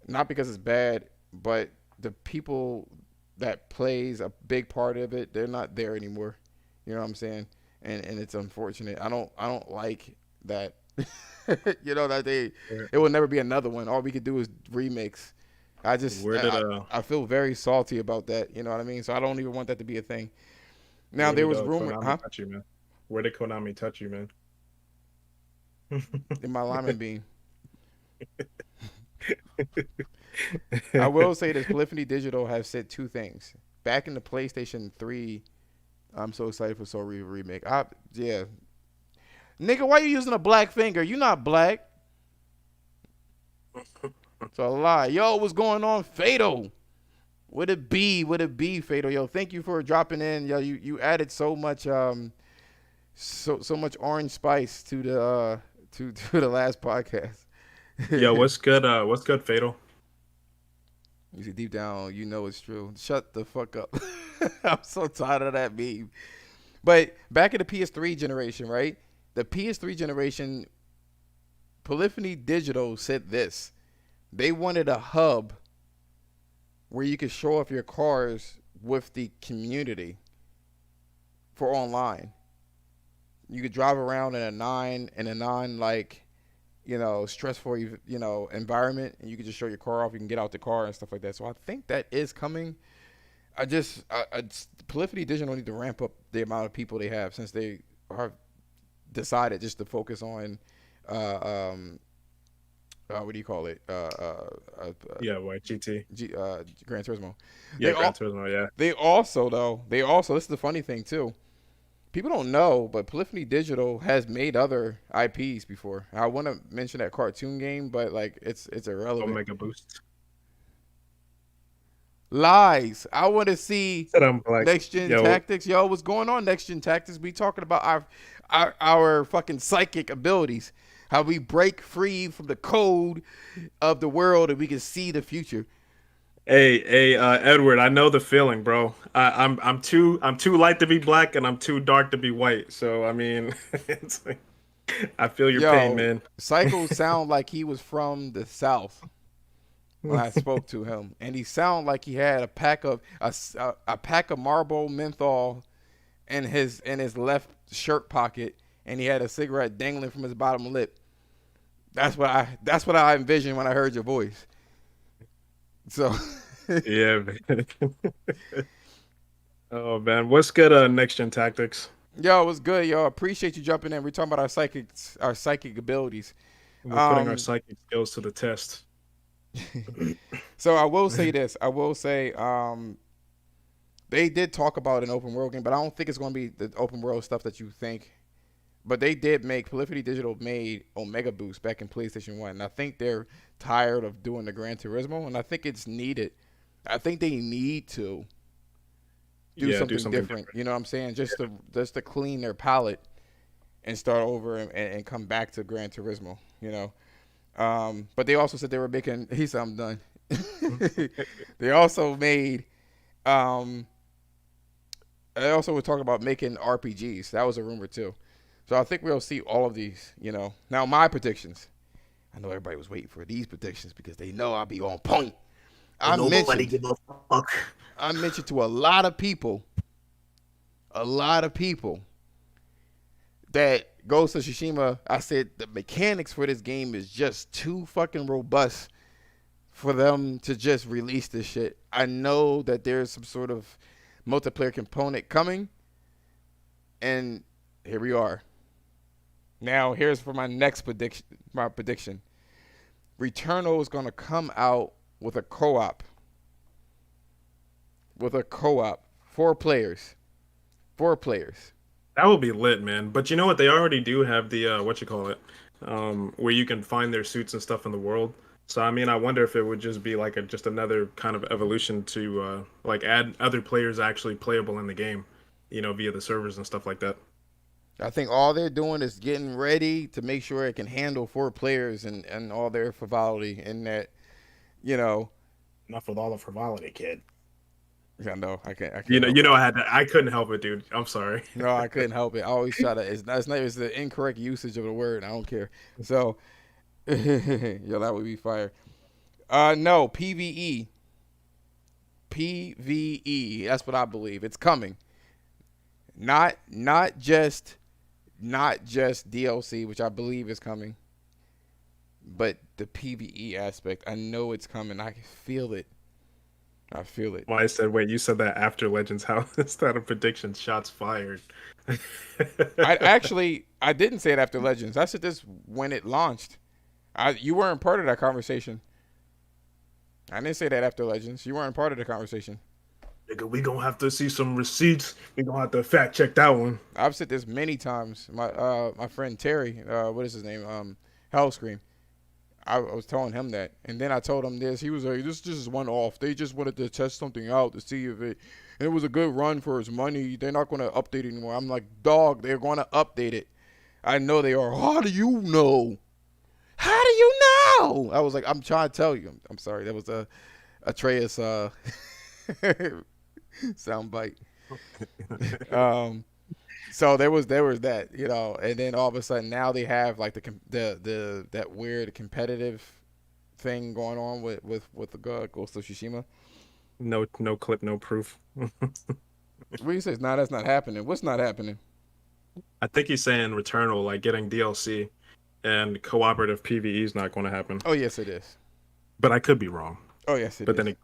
A: Not because it's bad, but the people that plays a big part of it, they're not there anymore. You know what I'm saying? And it's unfortunate. I don't like that. That
B: Where,
A: it will never be another one. All we could do is remix. I just
B: where did
A: I feel very salty about that. You know what I mean? So I don't even want that to be a thing. Now
B: where
A: there
B: did
A: was rumor,
B: Konami
A: huh?
B: touch you, man? Where did Konami touch you, man?
A: In my lineman beam. I will say this: Polyphony Digital has said two things. Back in the PlayStation 3, I'm so excited for Soul Reaver remake. Yeah, nigga, why you using a black finger? You not black. It's a lie. Yo, what's going on, Fatal? Would it be? Would it be, Fatal? Yo, thank you for dropping in. Yo, you added so much so much orange spice to the to the last podcast.
B: Yo,
A: You
B: what's good? What's good, Fatal?
A: see, deep down, you know it's true. Shut the fuck up. I'm so tired of that meme. But back in the PS3 generation, right? The PS3 generation, Polyphony Digital said this. They wanted a hub where you could show off your cars with the community for online. You could drive around in a non like stressful environment, and you could just show your car off. You can get out the car and stuff like that. So I think that is coming. Polyphony Digital need to ramp up the amount of people they have since they have decided just to focus on what do you call it?
B: Yeah, what GT?
A: Gran Turismo.
B: Yeah, Gran Turismo. Yeah.
A: They also this is the funny thing too. People don't know, but Polyphony Digital has made other IPs before. I want to mention that cartoon game, but like it's irrelevant.
B: Omega Boost.
A: Lies. I want to see
B: Said I'm black.
A: Next Gen
B: Yo,
A: Tactics. Yo, what's going on, Next Gen Tactics? We talking about our fucking psychic abilities. How we break free from the code of the world and we can see the future.
B: hey, Edward. I know the feeling, bro. I'm too light to be black, and I'm too dark to be white. So I mean, it's like, I feel your pain,
A: Yo,
B: man.
A: Psycho sound like he was from the South when I spoke to him, and he sounded like he had a pack of Marlboro menthol in his left shirt pocket, and he had a cigarette dangling from his bottom lip. That's what I envisioned when I heard your voice. So,
B: Yeah, man. Oh man, what's good? Next Gen Tactics.
A: yo, it was good, yo. Appreciate you jumping in. We're talking about our psychic abilities.
B: We're putting our
A: Um,
B: psychic skills to the test.
A: so I will say this. I will say, they did talk about an open world game, but I don't think it's going to be the open world stuff that you think. But they did make Polyphony Digital made Omega Boost back in PlayStation 1. And I think they're tired of doing the Gran Turismo, and I think it's needed. I think they need to do
B: Yeah, do
A: something
B: something
A: different.
B: different.
A: You know what I'm saying? Just to clean their palette and start over and come back to Gran Turismo. But they also said they were making. He said, "I'm done." They also made. Um, they also were talking about making RPGs. That was a rumor too. So I think we'll see all of these. Now my predictions. I know everybody was waiting for these predictions because they know I'll be on point. I
C: Nobody
A: mentioned
C: give a fuck.
A: I mentioned to a lot of people that Ghost of Tsushima. I said the mechanics for this game is just too fucking robust for them to just release this shit. I know that there's some sort of multiplayer component coming, and here we are. Now here's for my next prediction. My prediction: Returnal is gonna come out with a co-op. With a co-op, 4 players. 4 players.
B: That would be lit, man. But you know what? They already do have the what you call it, where you can find their suits and stuff in the world. So I mean, I wonder if it would just be like just another kind of evolution to like add other players actually playable in the game, via the servers and stuff like that.
A: I think all they're doing is getting ready to make sure it can handle 4 players and all their frivolity and that, you know,
C: Enough with all the frivolity, kid.
A: I know I can't.
B: I couldn't help it, dude. I'm sorry.
A: No, I couldn't help it. I always try to. It's the incorrect usage of the word. I don't care. So, yo, that would be fire. No, PVE. PVE. That's what I believe. It's coming. Not just DLC, which I believe is coming, but the PVE aspect. I know it's coming. I can feel it. I feel it.
B: Well, I said, wait, you said that after Legends. How is that a prediction? Shots fired.
A: I didn't say it after Legends. I said this when it launched. You weren't part of that conversation. I didn't say that after Legends. You weren't part of the conversation.
B: Nigga, we gonna have to see some receipts. We gonna have to fact check that one.
A: I've said this many times. My friend Terry, what is his name? Hellscream. I was telling him that, and then I told him this. He was like, "This just one off. They just wanted to test something out to see if it was a good run for his money. They're not going to update it anymore." I'm like, "Dog, they're going to update it. I know they are. How do you know? How do you know?" I was like, "I'm trying to tell you." I'm sorry. That was a Atreus soundbite. So there was that, and then all of a sudden now they have like the that weird competitive thing going on with the Ghost of Tsushima.
B: No clip, no proof.
A: What do you say? Nah, that's not happening. What's not happening?
B: I think he's saying Returnal, like getting DLC and cooperative PvE is not going to happen.
A: Oh yes, it is.
B: But I could be wrong.
A: Oh yes, it
B: but
A: is.
B: Then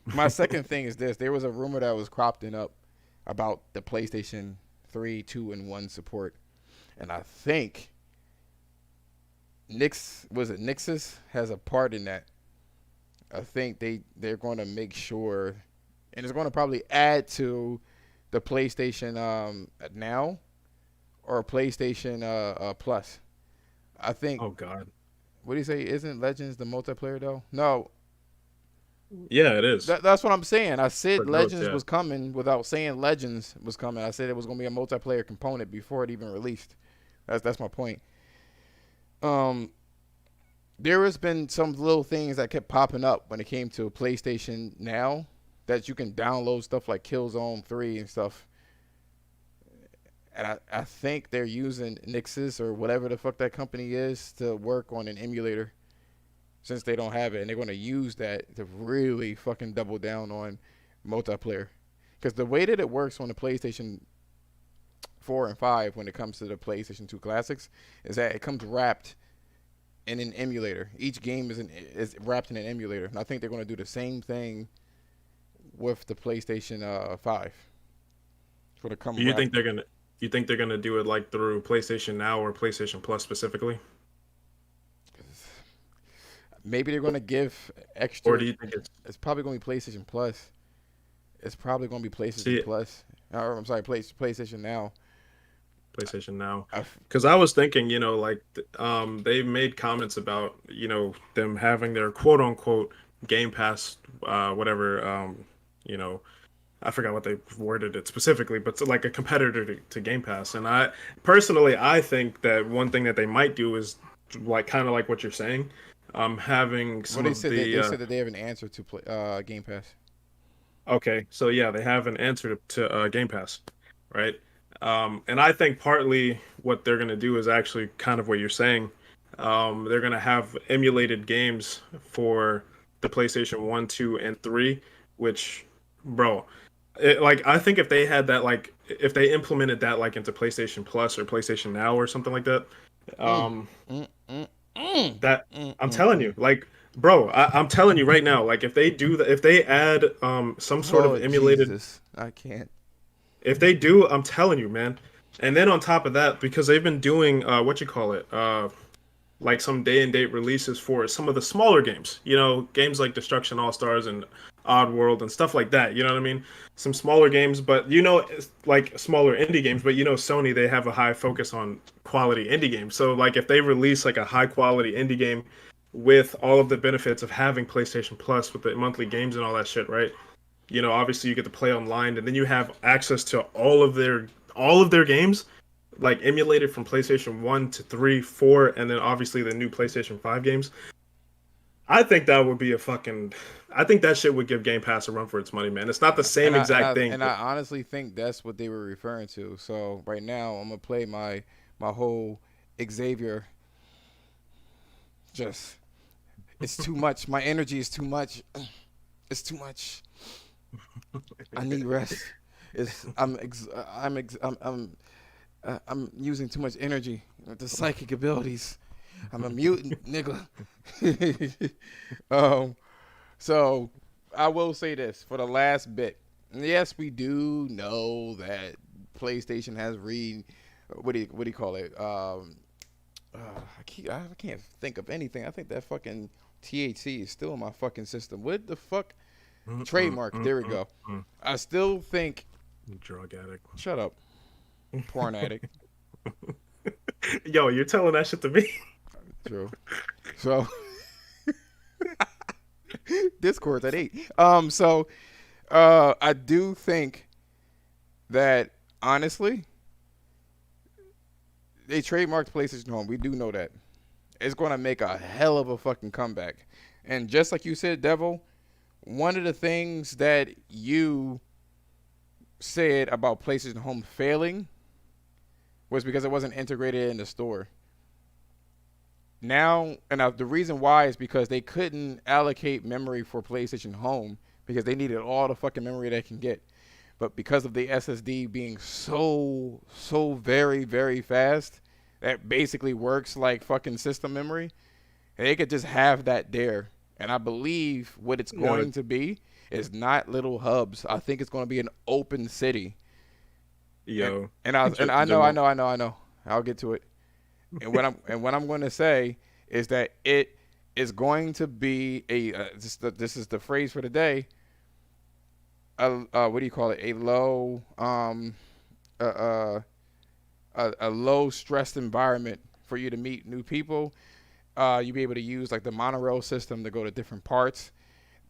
A: My second thing is this: there was a rumor that was cropping up about the PlayStation 3, 2, and 1 support, and I think Nixus has a part in that. I think they're going to make sure, and it's going to probably add to the PlayStation Now or PlayStation Plus. I think.
B: Oh God.
A: What do you say? Isn't Legends the multiplayer though? No.
B: Yeah, it is.
A: That's what I'm saying. I said Legends
B: yeah.
A: was coming without saying Legends was coming. I said it was going to be a multiplayer component before it even released. That's my point. There has been some little things that kept popping up when it came to PlayStation Now that you can download stuff like Killzone 3 and stuff. And I think they're using Nixus or whatever the fuck that company is to work on an emulator since they don't have it. And they're going to use that to really fucking double down on multiplayer. Because the way that it works on the PlayStation 4 and 5 when it comes to the PlayStation 2 Classics is that it comes wrapped in an emulator. Each game is wrapped in an emulator. And I think they're going to do the same thing with the PlayStation 5. It's going to come
B: You think they're gonna do it like through PlayStation Now or PlayStation Plus specifically?
A: Maybe they're going to give extra.
B: Or do you think
A: it's probably going to be PlayStation Plus. It's probably going to be PlayStation Plus. Or, I'm sorry, PlayStation Now.
B: PlayStation Now? Because I was thinking, like they made comments about them having their quote unquote Game Pass, whatever. I forgot what they worded it specifically, but it's like a competitor to Game Pass. And I think that one thing that they might do is like kind of like what you're saying, having some
A: they said that they have an answer to Game Pass.
B: Okay, so yeah, they have an answer to Game Pass, right? And I think partly what they're gonna do is actually kind of what you're saying. They're gonna have emulated games for the PlayStation 1, 2, and 3, which, bro. I think if they had that, like, if they implemented that, like, into PlayStation Plus or PlayStation Now or something like that, I'm telling you, like, bro, I'm telling you right now, like, if they do that, if they add some sort of emulated,
A: Jesus. I can't.
B: If they do, I'm telling you, man. And then on top of that, because they've been doing like some day and date releases for some of the smaller games, games like Destruction All Stars and Oddworld and stuff like that. You know what I mean? Some smaller games, but like smaller indie games. But Sony, they have a high focus on quality indie games. So like if they release like a high quality indie game with all of the benefits of having PlayStation Plus with the monthly games and all that shit, right? Obviously you get to play online, and then you have access to all of their games, like emulated from PlayStation 1 to 3, 4, and then obviously the new PlayStation 5 games. I think that would be I think that shit would give Game Pass a run for its money, man. It's not the same exact thing.
A: And I honestly think that's what they were referring to. So right now I'm gonna play my whole Xavier. It's too much. My energy is too much. It's too much. I need rest. I'm using too much energy with the psychic abilities. I'm a mutant, nigga. So I will say this for the last bit. Yes, we do know that PlayStation has what do you call it? I can't think of anything. I think that fucking THC is still in my fucking system. What the fuck? Trademark. There we go. I still think.
B: Drug addict.
A: Shut up. Porn addict.
B: Yo, you're telling that shit to me?
A: True. So Discord's at 8. So I do think that honestly, they trademarked PlayStation Home. We do know that. It's going to make a hell of a fucking comeback. And just like you said, Devil, one of the things that you said about PlayStation Home failing was because it wasn't integrated in the store. Now, and the reason why is because they couldn't allocate memory for PlayStation Home because they needed all the fucking memory they can get. But because of the SSD being so very, very fast, that basically works like fucking system memory, they could just have that there. And I believe what it's going to be is not little hubs. I think it's going to be an open city.
B: Yo,
A: and I know. I'll get to it. And what I'm going to say is that it is going to be this is the phrase for the day. What do you call it? A low a low stressed environment for you to meet new people. You'll be able to use like the monorail system to go to different parts.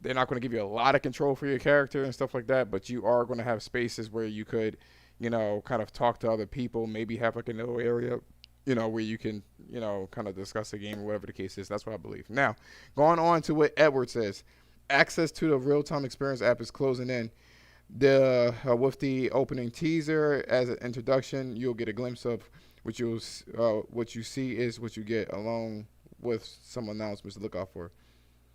A: They're not going to give you a lot of control for your character and stuff like that, but you are going to have spaces where you could, kind of talk to other people, maybe have like a little area, where you can, kind of discuss the game or whatever the case is. That's what I believe. Now, going on to what Edward says, access to the real-time experience app is closing in. With the opening teaser as an introduction, you'll get a glimpse of what you see is what you get, along with some announcements to look out for.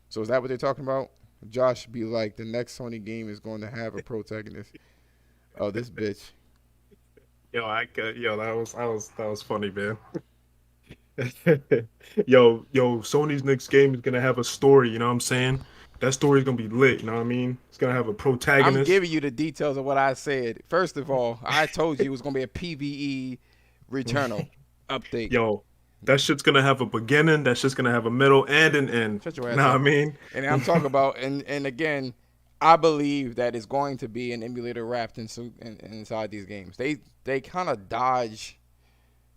A: So is that what they're talking about? Josh be like, the next Sony game is going to have a protagonist. Oh, this bitch.
B: Yo, that was funny, man. Sony's next game is gonna have a story. You know what I'm saying? That story's gonna be lit. You know what I mean? It's gonna have a protagonist.
A: I'm giving you the details of what I said. First of all, I told you it was gonna be a PVE Returnal update.
B: Yo, that shit's gonna have a beginning. That shit's gonna have a middle and an end.
A: Shut your ass
B: know
A: up.
B: What I mean?
A: And I'm talking about, and again, I believe that it's going to be an emulator wrapped inside these games. They kind of dodge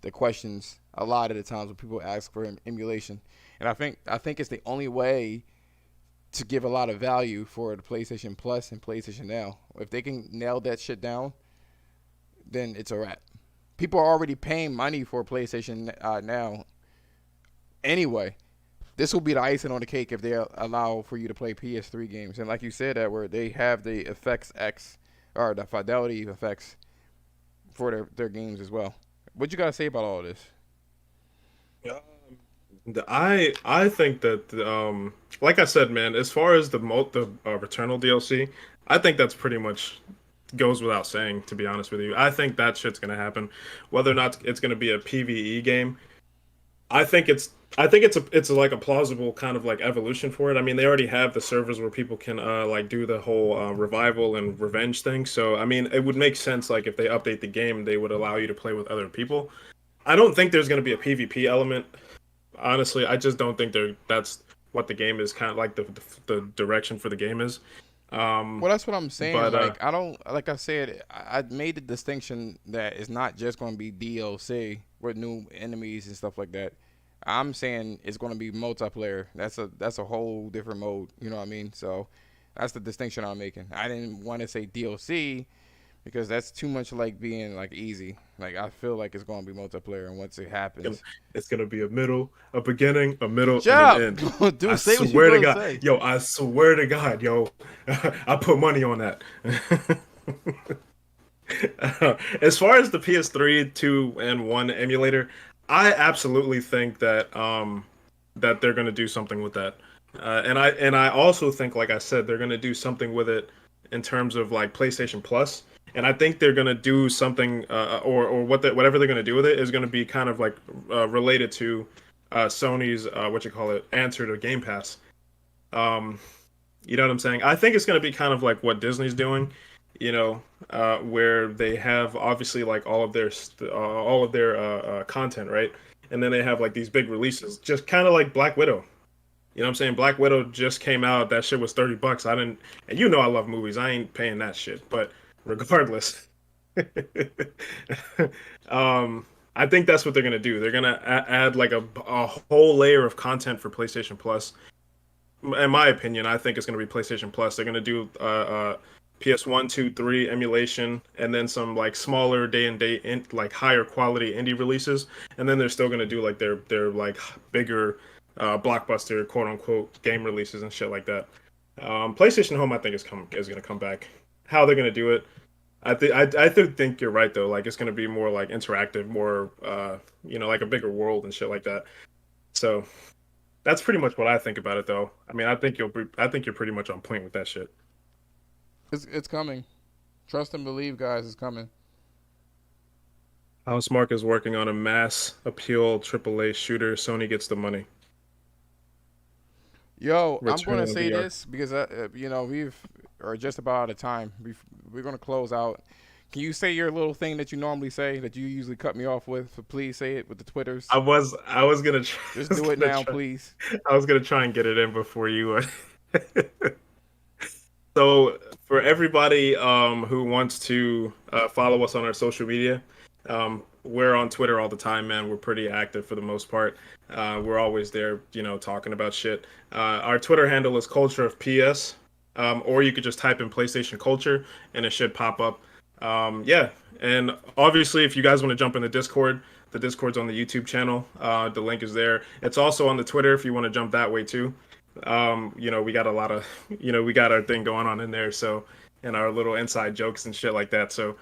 A: the questions a lot of the times when people ask for emulation, and I think it's the only way to give a lot of value for the PlayStation Plus and PlayStation Now. If they can nail that shit down, then it's a wrap. People are already paying money for PlayStation Now anyway. This will be the icing on the cake if they allow for you to play PS3 games. And like you said, Edward, they have the effects X, or the fidelity effects for their games as well. What you got to say about all this?
B: I think that like I said, man, as far as the Returnal DLC, I think that's pretty much goes without saying. To be honest with you, I think that shit's gonna happen, whether or not it's gonna be a PVE game. I think it's like a plausible kind of like evolution for it. I mean, they already have the servers where people can like do the whole revival and revenge thing. So I mean, it would make sense like if they update the game, they would allow you to play with other people. I don't think there's going to be a PvP element. Honestly, I just don't think that's what the game is, kind of like the direction for the game is.
A: Well, that's what I'm saying.
B: But,
A: like I don't, like I said, I made the distinction that it's not just going to be DLC with new enemies and stuff like that. I'm saying it's going to be multiplayer. That's a whole different mode. You know what I mean? So that's the distinction I'm making. I didn't want to say DLC because that's too much like being like easy. Like I feel like it's going to be multiplayer, and once it happens,
B: it's going to be a middle, a beginning, a middle, and an end.
A: Dude,
B: I swear to God, I swear to God, I put money on that. As far as the PS3 2 and 1 emulator, I absolutely think that that they're going to do something with that, and I also think, like I said, they're going to do something with it in terms of like PlayStation Plus, and I think they're going to do something, or whatever they're going to do with it is going to be kind of like related to Sony's answer to Game Pass. You know what I'm saying? I think it's going to be kind of like what Disney's doing. Where they have obviously like all of their content, right? And then they have like these big releases, just kind of like Black Widow. You know what I'm saying? Black Widow just came out. That shit was $30. And I love movies. I ain't paying that shit. But regardless, I I think that's what they're gonna do. They're gonna add like a whole layer of content for PlayStation Plus. In my opinion, I think it's gonna be PlayStation Plus. They're gonna do PS1, 2, 3 emulation, and then some like smaller day and date, like higher quality indie releases, and then they're still gonna do like their like bigger blockbuster quote unquote game releases and shit like that. PlayStation Home, I think is gonna come back. How they're gonna do it, I think you're right though. Like it's gonna be more like interactive, more like a bigger world and shit like that. So that's pretty much what I think about it though. I mean, I think you're pretty much on point with that shit.
A: It's coming. Trust and believe, guys. It's coming.
B: Housemark is working on a mass appeal AAA shooter. Sony gets the money.
A: Yo, I'm
B: Return
A: gonna
B: of
A: say
B: VR.
A: this because we've are just about out of time. We're gonna close out. Can you say your little thing that you normally say that you usually cut me off with? So please say it with the Twitters.
B: I was gonna try,
A: Just do it now, please.
B: I was gonna try and get it in before you. So for everybody who wants to follow us on our social media, we're on Twitter all the time, man. We're pretty active for the most part. We're always there, talking about shit. Our Twitter handle is Culture of PS, or you could just type in PlayStation Culture and it should pop up. Yeah, and obviously, if you guys want to jump in the Discord's on the YouTube channel. The link is there. It's also on the Twitter if you want to jump that way too. We got a lot of, we got our thing going on in there. So, and our little inside jokes and shit like that. So,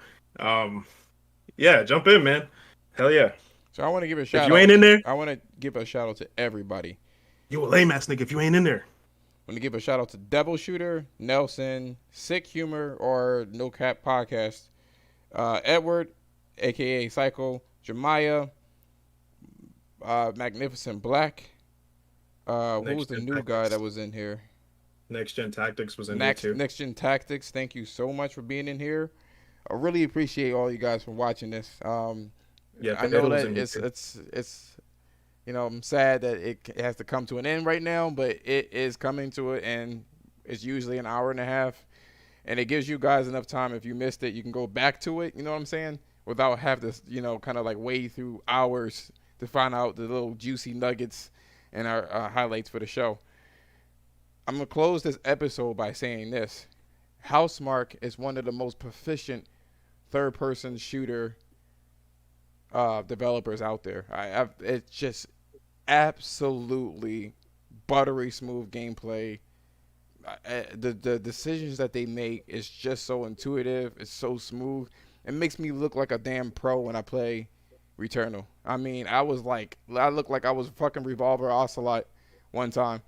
B: yeah, jump in, man. Hell yeah.
A: So I want to give a shout out.
B: If you ain't in there,
A: I want to give a shout out to everybody.
B: you a lame ass nigga if you ain't in there.
A: I want to give a shout out to Devil Shooter, Nelson, Sick Humor, or No Cap Podcast, Edward, aka Psycho, Jemiah, Magnificent Black. Who was the new guy that was in here?
B: Next Gen Tactics was in there too.
A: Next Gen Tactics. Thank you so much for being in here. I really appreciate all you guys for watching this.
B: Yeah,
A: I know that
B: in here
A: it's I'm sad that it has to come to an end right now, but it is coming to it, and it's usually an hour and a half, and it gives you guys enough time. If you missed it, you can go back to it. You know what I'm saying? Without having to, kind of like wade through hours to find out the little juicy nuggets and our highlights for the show. I'm gonna close this episode by saying this: Housemark is one of the most proficient third-person shooter developers out there. It's just absolutely buttery smooth gameplay. The decisions that they make is just so intuitive. It's so smooth. It makes me look like a damn pro when I play Returnal. I mean, I looked like I was fucking Revolver Ocelot one time.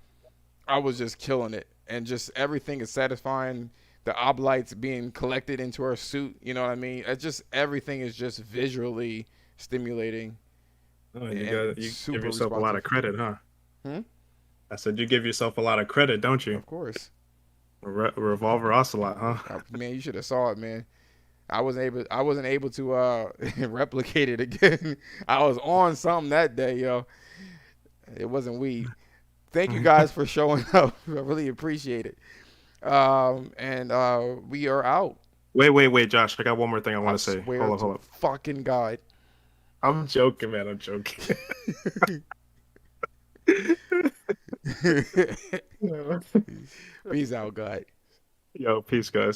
A: I was just killing it, and just everything is satisfying. The oblites being collected into her suit, you know what I mean? It's just everything is just visually stimulating.
B: Oh, you give yourself a lot of credit, huh?
A: Hmm?
B: I said you give yourself a lot of credit, don't you?
A: Of course.
B: Revolver Ocelot, huh?
A: Man, you should have saw it, man. I wasn't able to replicate it again. I was on something that day, yo. It wasn't weed. Thank you guys for showing up. I really appreciate it. And we are out.
B: Wait, Josh. I got one more thing I want to say. Hold up.
A: Fucking God.
B: I'm joking, man. I'm joking.
A: Peace out, God.
B: Yo, peace, guys.